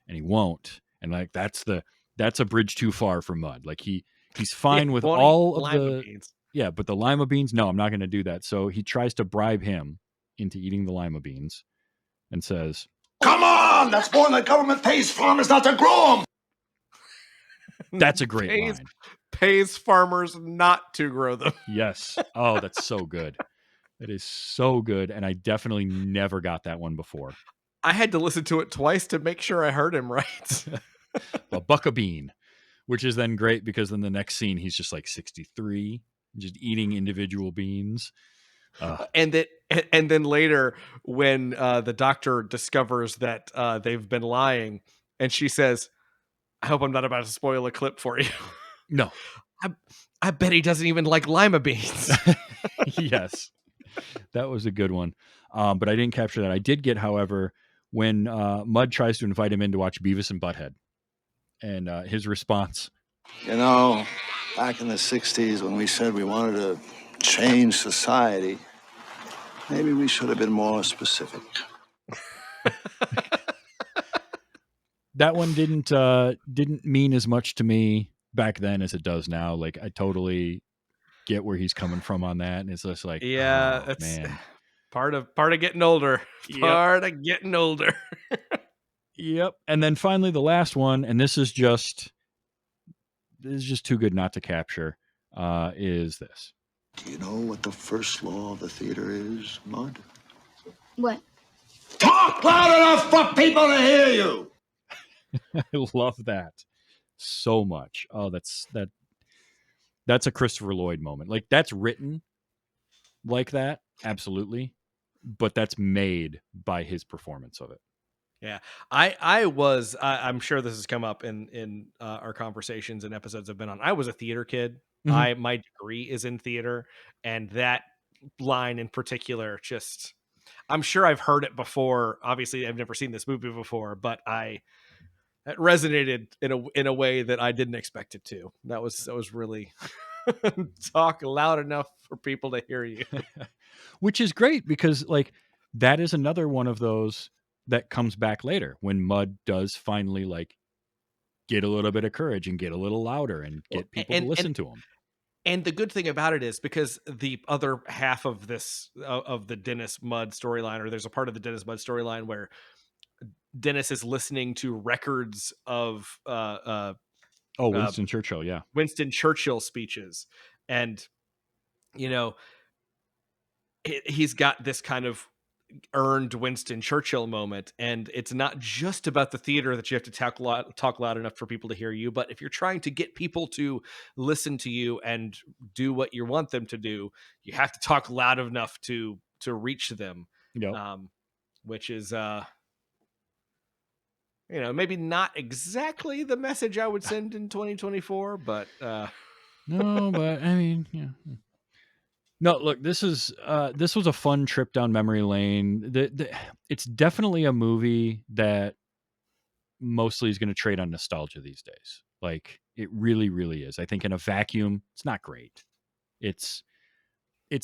and he won't. And like that's a bridge too far for Mud. Like he's fine with all of the beans. Yeah, but the lima beans, no, I'm not going to do that. So he tries to bribe him into eating the lima beans, and says, "Come on, that's more than the government pays farmers not to grow them." That's a great line. Pays farmers not to grow them. Yes. Oh, that's so good. It is so good, and I definitely never got that one before. I had to listen to it twice to make sure I heard him right. A buck a bean, which is then great because then the next scene he's just like 63, just eating individual beans. And then later when the doctor discovers that they've been lying, and she says, "I hope I'm not about to spoil a clip for you." No. I bet he doesn't even like lima beans. Yes. That was a good one. But I didn't capture that. I did get, however, when Mud tries to invite him in to watch Beavis and Butthead. And his response. You know, back in the 60s when we said we wanted to change society, maybe we should have been more specific. That one didn't mean as much to me back then as it does now. Like I totally get where he's coming from on that, and it's just like, yeah, man. Part of getting older. Yep. Part of getting older. Yep. And then finally the last one, and this is just too good not to capture, is this. Do you know what the first law of the theater is, Mud? What? Talk loud enough for people to hear you! I love that so much. Oh, that's a Christopher Lloyd moment. Like, that's written like that, absolutely, but that's made by his performance of it. Yeah, I'm sure this has come up in our conversations and episodes I've been on. I was a theater kid. Mm-hmm. My degree is in theater, and that line in particular, just, I'm sure I've heard it before. Obviously, I've never seen this movie before, but it resonated in a way that I didn't expect it to. That was really talk loud enough for people to hear you. Which is great, because like that is another one of those that comes back later when Mud does finally like get a little bit of courage and get a little louder and get people to listen to him. And the good thing about it is, because the other half of this of the Dennis Mudd storyline, or there's a part of the Dennis Mudd storyline where Dennis is listening to records of Winston Churchill, yeah. Winston Churchill speeches. And, you know, he's got this kind of earned Winston Churchill moment. And it's not just about the theater that you have to talk loud enough for people to hear you. But if you're trying to get people to listen to you and do what you want them to do, you have to talk loud enough to reach them. Yep. Which is, maybe not exactly the message I would send in 2024, but no, but I mean, yeah. No, look, this was a fun trip down memory lane. It's definitely a movie that mostly is going to trade on nostalgia these days. Like, it really, really is. I think in a vacuum, it's not great. It's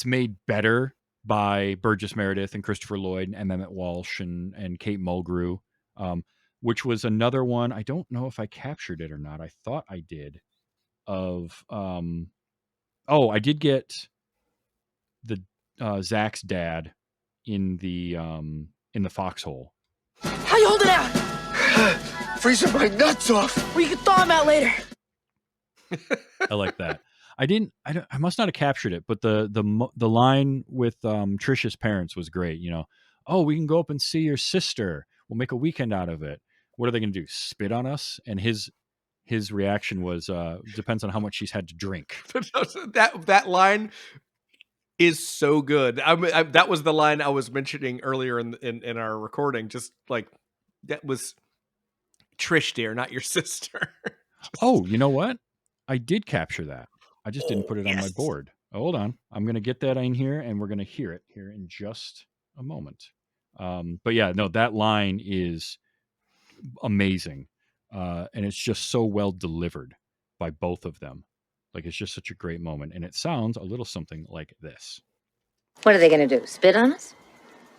made better by Burgess Meredith and Christopher Lloyd and M. Emmett Walsh and Kate Mulgrew, which was another one. I don't know if I captured it or not. I thought I did. I did get the Zach's dad in the foxhole. How you hold it out? Freezing my nuts off! Well, you can thaw them out later. I like that. I must not have captured it, but the line with Trisha's parents was great. Oh, we can go up and see your sister. We'll make a weekend out of it. What are they going to do? Spit on us? And his reaction was, depends on how much she's had to drink. that line is so good. That was the line I was mentioning earlier in our recording. Just like, that was Trish, dear, not your sister. Oh, you know what? I did capture that. I just didn't put it on my board. Hold on. I'm going to get that in here, and we're going to hear it here in just a moment. But yeah, no, that line is amazing. And it's just so well delivered by both of them. Like, it's just such a great moment. And it sounds a little something like this. What are they going to do? Spit on us?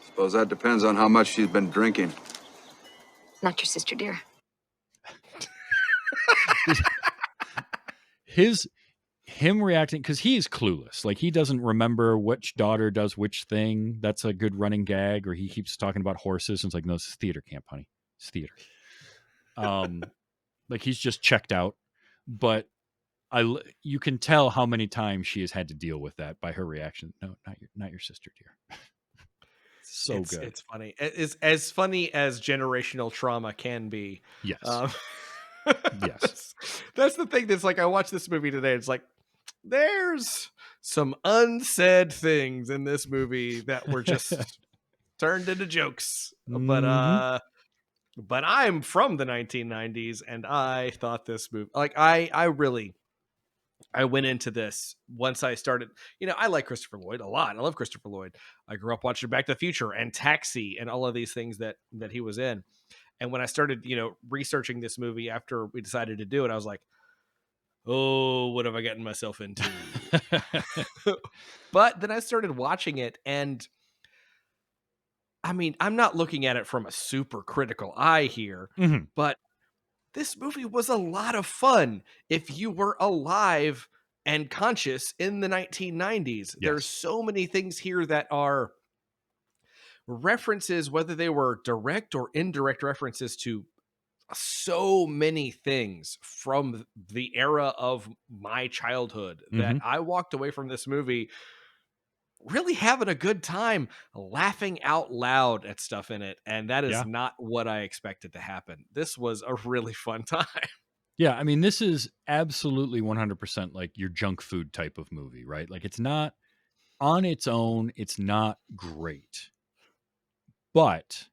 Suppose that depends on how much she's been drinking. Not your sister, dear. Him reacting, because he's clueless. Like, he doesn't remember which daughter does which thing. That's a good running gag. Or he keeps talking about horses, and it's like, no, this is theater camp, honey. It's theater. Like, he's just checked out. But you can tell how many times she has had to deal with that by her reaction. No, not your sister, dear. Good. It's funny. It's as funny as generational trauma can be. Yes. Yes. That's the thing. That's like, I watched this movie today. It's like, there's some unsaid things in this movie that were just turned into jokes. Mm-hmm. But I'm from the 1990s, and I thought this movie, like, I went into this once I started, I like Christopher Lloyd a lot. I love Christopher Lloyd. I grew up watching Back to the Future and Taxi and all of these things that he was in. And when I started, researching this movie after we decided to do it, I was like, oh, what have I gotten myself into? But then I started watching it, and I mean, I'm not looking at it from a super critical eye here, mm-hmm. but this movie was a lot of fun if you were alive and conscious in the 1990s. Yes. There's so many things here that are references, whether they were direct or indirect references to so many things from the era of my childhood, that I walked away from this movie really having a good time, laughing out loud at stuff in it. And that is not what I expected to happen. This was a really fun time. Yeah, I mean, this is absolutely 100% like your junk food type of movie, right? Like, it's not on its own, it's not great. But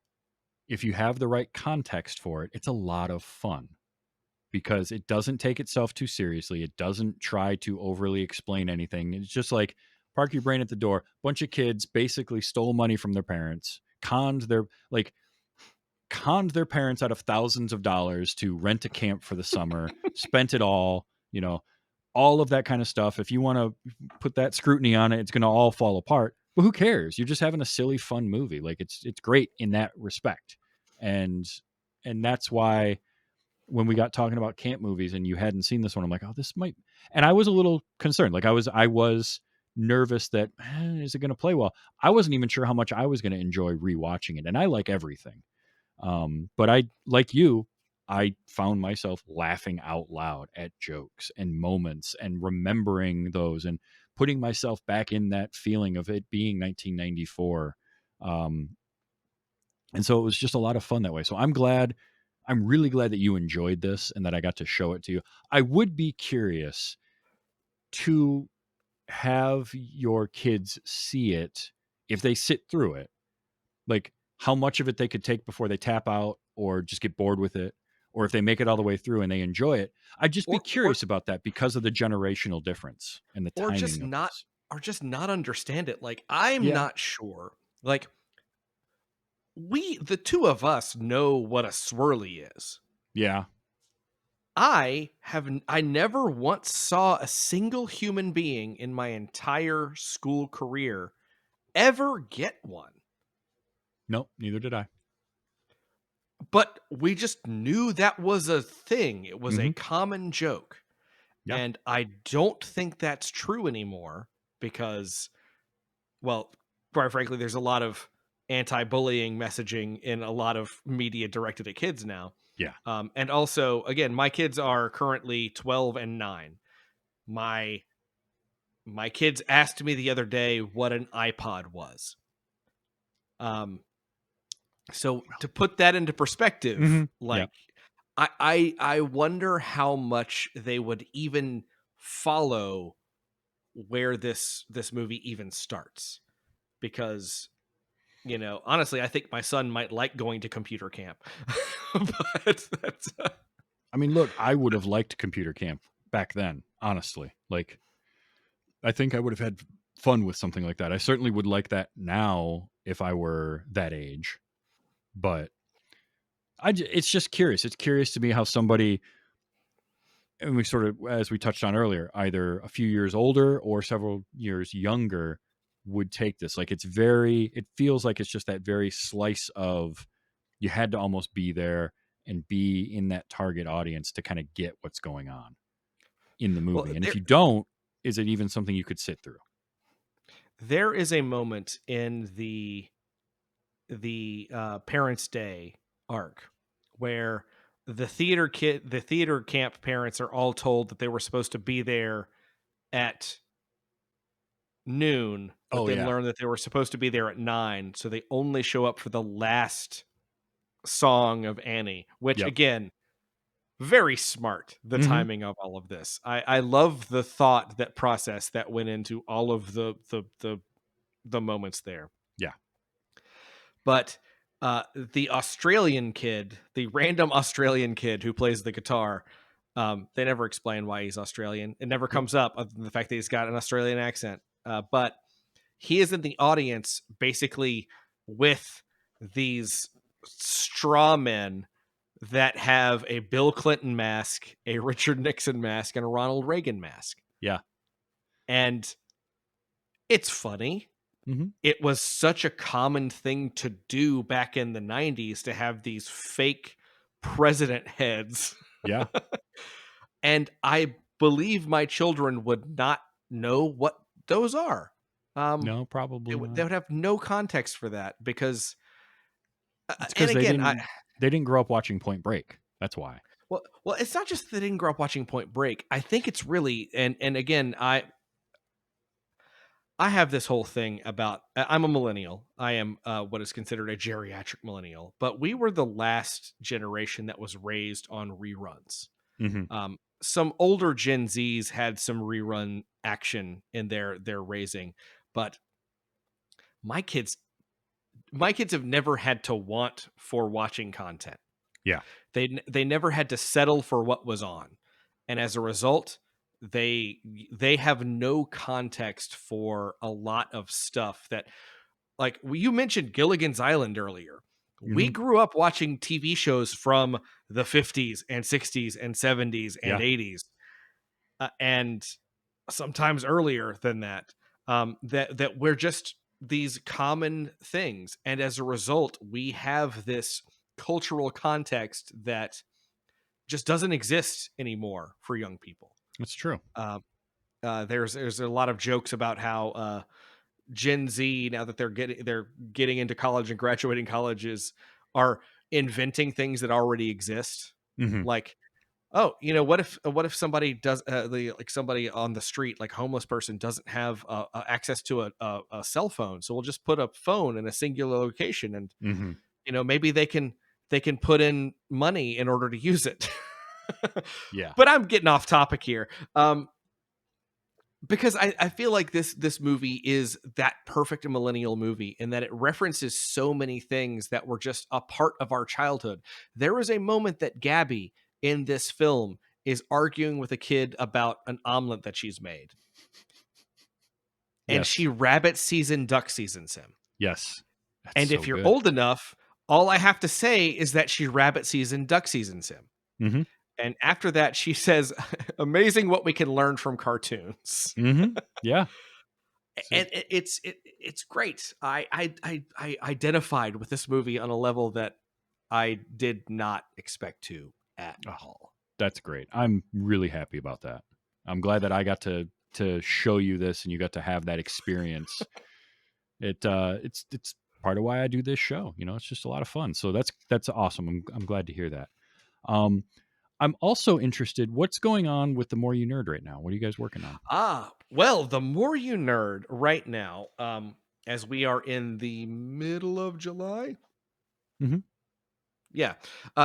if you have the right context for it, it's a lot of fun because it doesn't take itself too seriously. It doesn't try to overly explain anything. It's just like, park your brain at the door. Bunch of kids basically stole money from their parents, conned their parents out of thousands of dollars to rent a camp for the summer, spent it all, all of that kind of stuff. If you want to put that scrutiny on it, it's going to all fall apart. But who cares? You're just having a silly, fun movie. Like it's great in that respect. And that's why when we got talking about camp movies and you hadn't seen this one, I'm like, oh, this might. And I was a little concerned. Like I was nervous that is it going to play well? I wasn't even sure how much I was going to enjoy rewatching it. And I like everything. But I, like you, I found myself laughing out loud at jokes and moments and remembering those and putting myself back in that feeling of it being 1994. And so it was just a lot of fun that way. So I'm really glad that you enjoyed this and that I got to show it to you. I would be curious to have your kids see it if they sit through it, like how much of it they could take before they tap out or just get bored with it, or if they make it all the way through and they enjoy it. I'd just be curious about that because of the generational difference and the timing or just not understand it. Like I'm not sure. Like the two of us know what a swirly is. Yeah. I never once saw a single human being in my entire school career ever get one. Nope, neither did I. But we just knew that was a thing. It was a common joke. Yep. And I don't think that's true anymore because, well, quite frankly, there's a lot of anti-bullying messaging in a lot of media directed at kids now. Yeah. And also, again, my kids are currently 12 and 9. My kids asked me the other day what an iPod was. So to put that into perspective, I wonder how much they would even follow where this movie even starts, because honestly, I think my son might like going to computer camp. But that's I mean, look, I would have liked computer camp back then, honestly. Like, I think I would have had fun with something like that. I certainly would like that now if I were that age. But it's just curious. It's curious to me how somebody, and we sort of, as we touched on earlier, either a few years older or several years younger would take this. Like it feels like it's just that very slice of, you had to almost be there and be in that target audience to kind of get what's going on in the movie. Well, and if you don't, is it even something you could sit through? There is a moment in the Parents' Day arc where the theater camp parents are all told that they were supposed to be there at noon, but then learn that they were supposed to be there at 9, so they only show up for the last song of Annie, which again, very smart, the timing of all of this. I love the thought, that process that went into all of the moments there. Yeah. But the random Australian kid who plays the guitar, they never explain why he's Australian. It never comes up other than the fact that he's got an Australian accent. But he is in the audience basically with these straw men that have a Bill Clinton mask, a Richard Nixon mask, and a Ronald Reagan mask. Yeah. And it's funny. It was such a common thing to do back in the 90s to have these fake president heads. Yeah. And I believe my children would not know what those are. No, probably They not. would have no context for that because, It's and because again, they didn't grow up watching Point Break. That's why. well, it's not just that they didn't grow up watching Point Break. I think it's really, and again, I have this whole thing about I'm a millennial. I am what is considered a geriatric millennial, but we were the last generation that was raised on reruns. Mm-hmm. Some older Gen Zs had some rerun action in their raising, but my kids have never had to want for watching content. Yeah. They never had to settle for what was on, and as a result, they have no context for a lot of stuff that, like you mentioned Gilligan's Island earlier. We Mm-hmm. grew up watching TV shows from the 50s and 60s and 70s and Yeah. 80s, and sometimes earlier than that. That we're just these common things, and as a result, we have this cultural context that just doesn't exist anymore for young people. That's true. There's a lot of jokes about how Gen Z, now that they're getting into college and graduating colleges, are inventing things that already exist. Mm-hmm. Like, oh, what if somebody does like somebody on the street, like homeless person, doesn't have access to a cell phone, so we'll just put a phone in a singular location, and Mm-hmm. maybe they can put in money in order to use it. Yeah. But I'm getting off topic here. Because I feel like this movie is that perfect millennial movie in that it references so many things that were just a part of our childhood. There is a moment that Gabby in this film is arguing with a kid about an omelet that she's made. And Yes. she rabbit season, duck seasons him. Yes. That's and so if you're good. old enough, all I have to say is that she rabbit season, duck seasons him. Mm-hmm. And after that, she says, amazing what we can learn from cartoons. Mm-hmm. Yeah. And it's great. I identified with this movie on a level that I did not expect to at all. That's great. I'm really happy about that. I'm glad that I got to show you this and you got to have that experience. It's part of why I do this show. It's just a lot of fun. So that's awesome. I'm glad to hear that. I'm also interested, what's going on with The More You Nerd right now? What are you guys working on? Well, The More You Nerd right now, as we are in the middle of July. Mm-hmm. Yeah.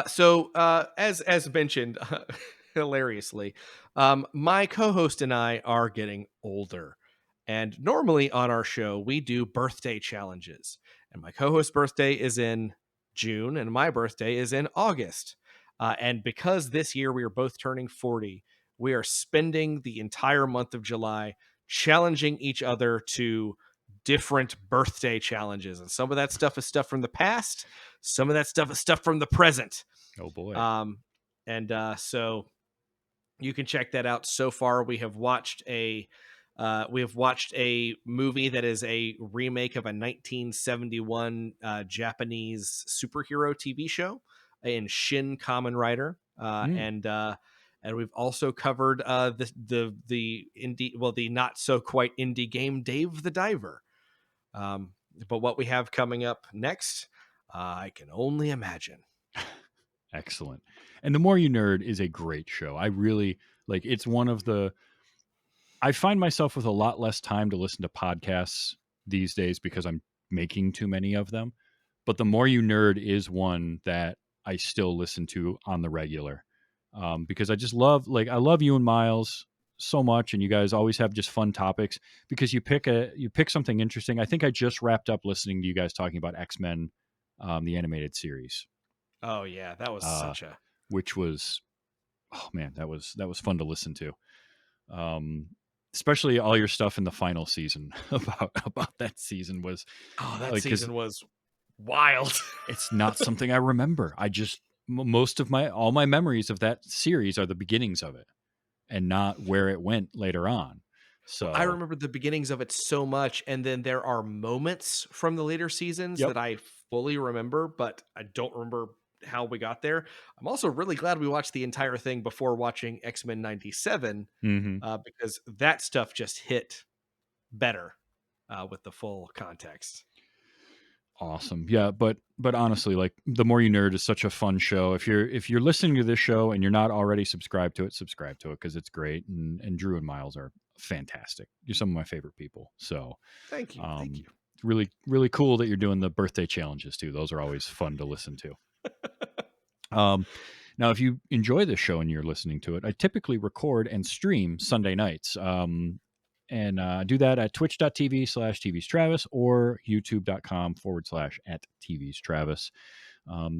So as mentioned, hilariously, my co-host and I are getting older. And normally on our show, we do birthday challenges. And my co-host's birthday is in June, and my birthday is in August. And because this year we are both turning 40, we are spending the entire month of July challenging each other to different birthday challenges. And some of that stuff is stuff from the past. Some of that stuff is stuff from the present. Oh, boy. So you can check that out. So far, we have watched a movie that is a remake of a 1971 Japanese superhero TV show in Shin Kamen Rider, and we've also covered the not so quite indie game Dave the Diver. But what we have coming up next, I can only imagine. Excellent. And The More You Nerd is a great show. I really it's one of the, I find myself with a lot less time to listen to podcasts these days because I'm making too many of them. But The More You Nerd is one that I still listen to on the regular, because I just love, I love you and Miles so much, and you guys always have just fun topics because you pick something interesting. I think I just wrapped up listening to you guys talking about X-Men, the animated series. Oh yeah, that was which was, oh man, that was fun to listen to. Especially all your stuff in the final season about that season was, that season was wild. It's not something I remember. I just, all my memories of that series are the beginnings of it and not where it went later on. So I remember the beginnings of it so much, and then there are moments from the later seasons that I fully remember, but I don't remember how we got there. I'm also really glad we watched the entire thing before watching X-Men 97, because that stuff just hit better. with the full context. Awesome. Yeah, but honestly, like The More You Nerd is such a fun show. If you're listening to this show and you're not already subscribed to it, subscribe to it because it's great. And Drew and Miles are fantastic. You're some of my favorite people. So thank you. Thank you. It's really, really cool that you're doing the birthday challenges too. Those are always fun to listen to. Now, if you enjoy this show and you're listening to it, I typically record and stream Sunday nights. And do that at twitch.tv/tvstravis or youtube.com/@tvstravis.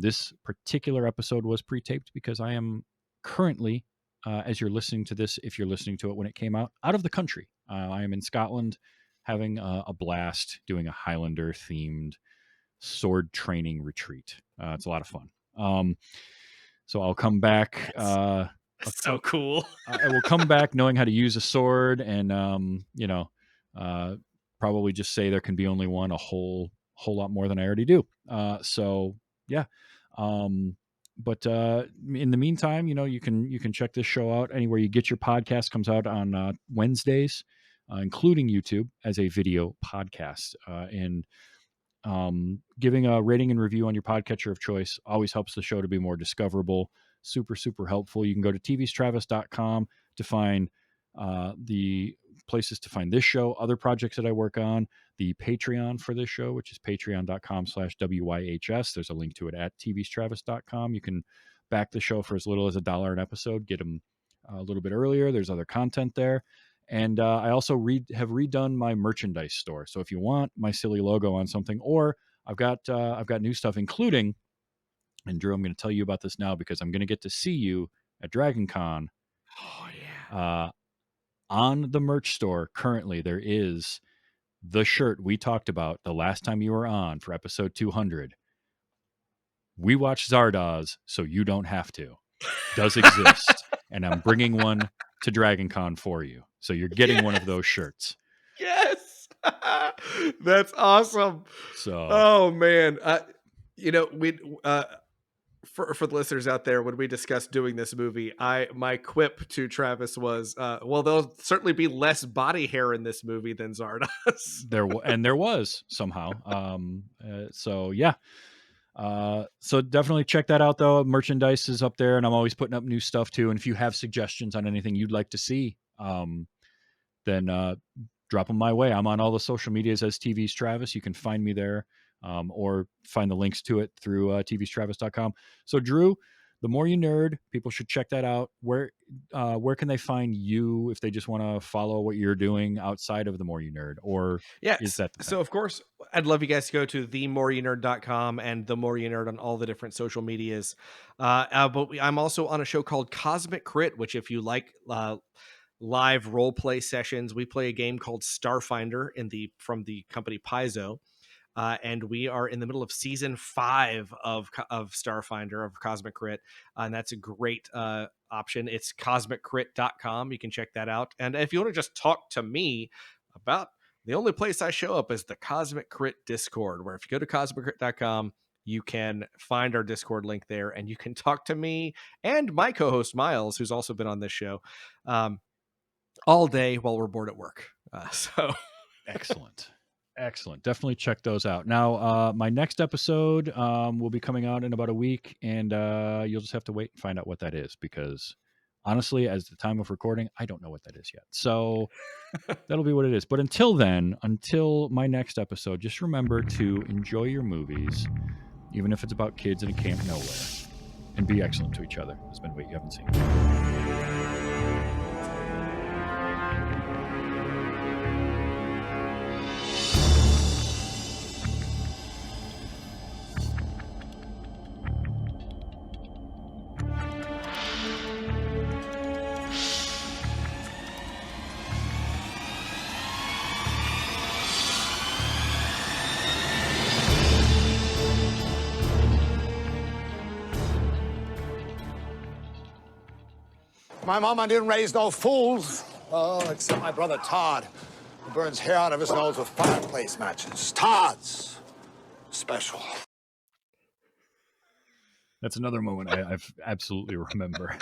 This particular episode was pre-taped because I am currently, as you're listening to this, if you're listening to it when it came out of the country, I am in Scotland having a blast doing a Highlander-themed sword training retreat. It's a lot of fun. So I'll come back. That's so cool. I will come back knowing how to use a sword and, probably just say there can be only one a whole lot more than I already do. So yeah. But in the meantime, you can check this show out anywhere you get your podcast. Comes out on Wednesdays, including YouTube as a video podcast. And giving a rating and review on your podcatcher of choice always helps the show to be more discoverable. Super, super helpful. You can go to tvstravis.com to find the places to find this show, other projects that I work on, the Patreon for this show, which is patreon.com/WYHS. There's a link to it at tvstravis.com. You can back the show for as little as $1 an episode, get them a little bit earlier. There's other content there. And I also have redone my merchandise store. So if you want my silly logo on something, or I've got new stuff, including, and Drew, I'm going to tell you about this now because I'm going to get to see you at Dragon Con. Oh yeah. On the merch store currently, there is the shirt we talked about the last time you were on for episode 200. We watched Zardoz, so you don't have to. Does exist, and I'm bringing one to Dragon Con for you. So you're getting one of those shirts. Yes. That's awesome. So, oh man. We for the listeners out there, when we discussed doing this movie, my quip to Travis was, well, there'll certainly be less body hair in this movie than Zardoz. There was somehow. So yeah. So definitely check that out though. Merchandise is up there and I'm always putting up new stuff too. And if you have suggestions on anything you'd like to see, then drop them my way. I'm on all the social medias as TV's Travis. You can find me there, or find the links to it through tvstravis.com. So Drew, The More You Nerd, people should check that out. Where can they find you if they just want to follow what you're doing outside of The More You Nerd? Or is that so? Of course, I'd love you guys to go to themoreyounerd.com and The More You Nerd on all the different social medias. But I'm also on a show called Cosmic Crit, which if you like live role play sessions, we play a game called Starfinder from the company Paizo. And we are in the middle of season 5 of Starfinder, of Cosmic Crit. And that's a great option. It's cosmiccrit.com. You can check that out. And if you want to just talk to me about, the only place I show up is the Cosmic Crit Discord, where if you go to cosmiccrit.com, you can find our Discord link there and you can talk to me and my co-host Miles, who's also been on this show, all day while we're bored at work. So Excellent. Definitely check those out. Now, my next episode will be coming out in about a week, and you'll just have to wait and find out what that is, because honestly, as the time of recording, I don't know what that is yet. So that'll be what it is. But until then, until my next episode, just remember to enjoy your movies, even if it's about kids in a camp nowhere, and be excellent to each other. It's been Wait You Haven't Seen. My mama didn't raise no fools. Oh, except my brother Todd, who burns hair out of his nose with fireplace matches. Todd's special. That's another moment I absolutely remember.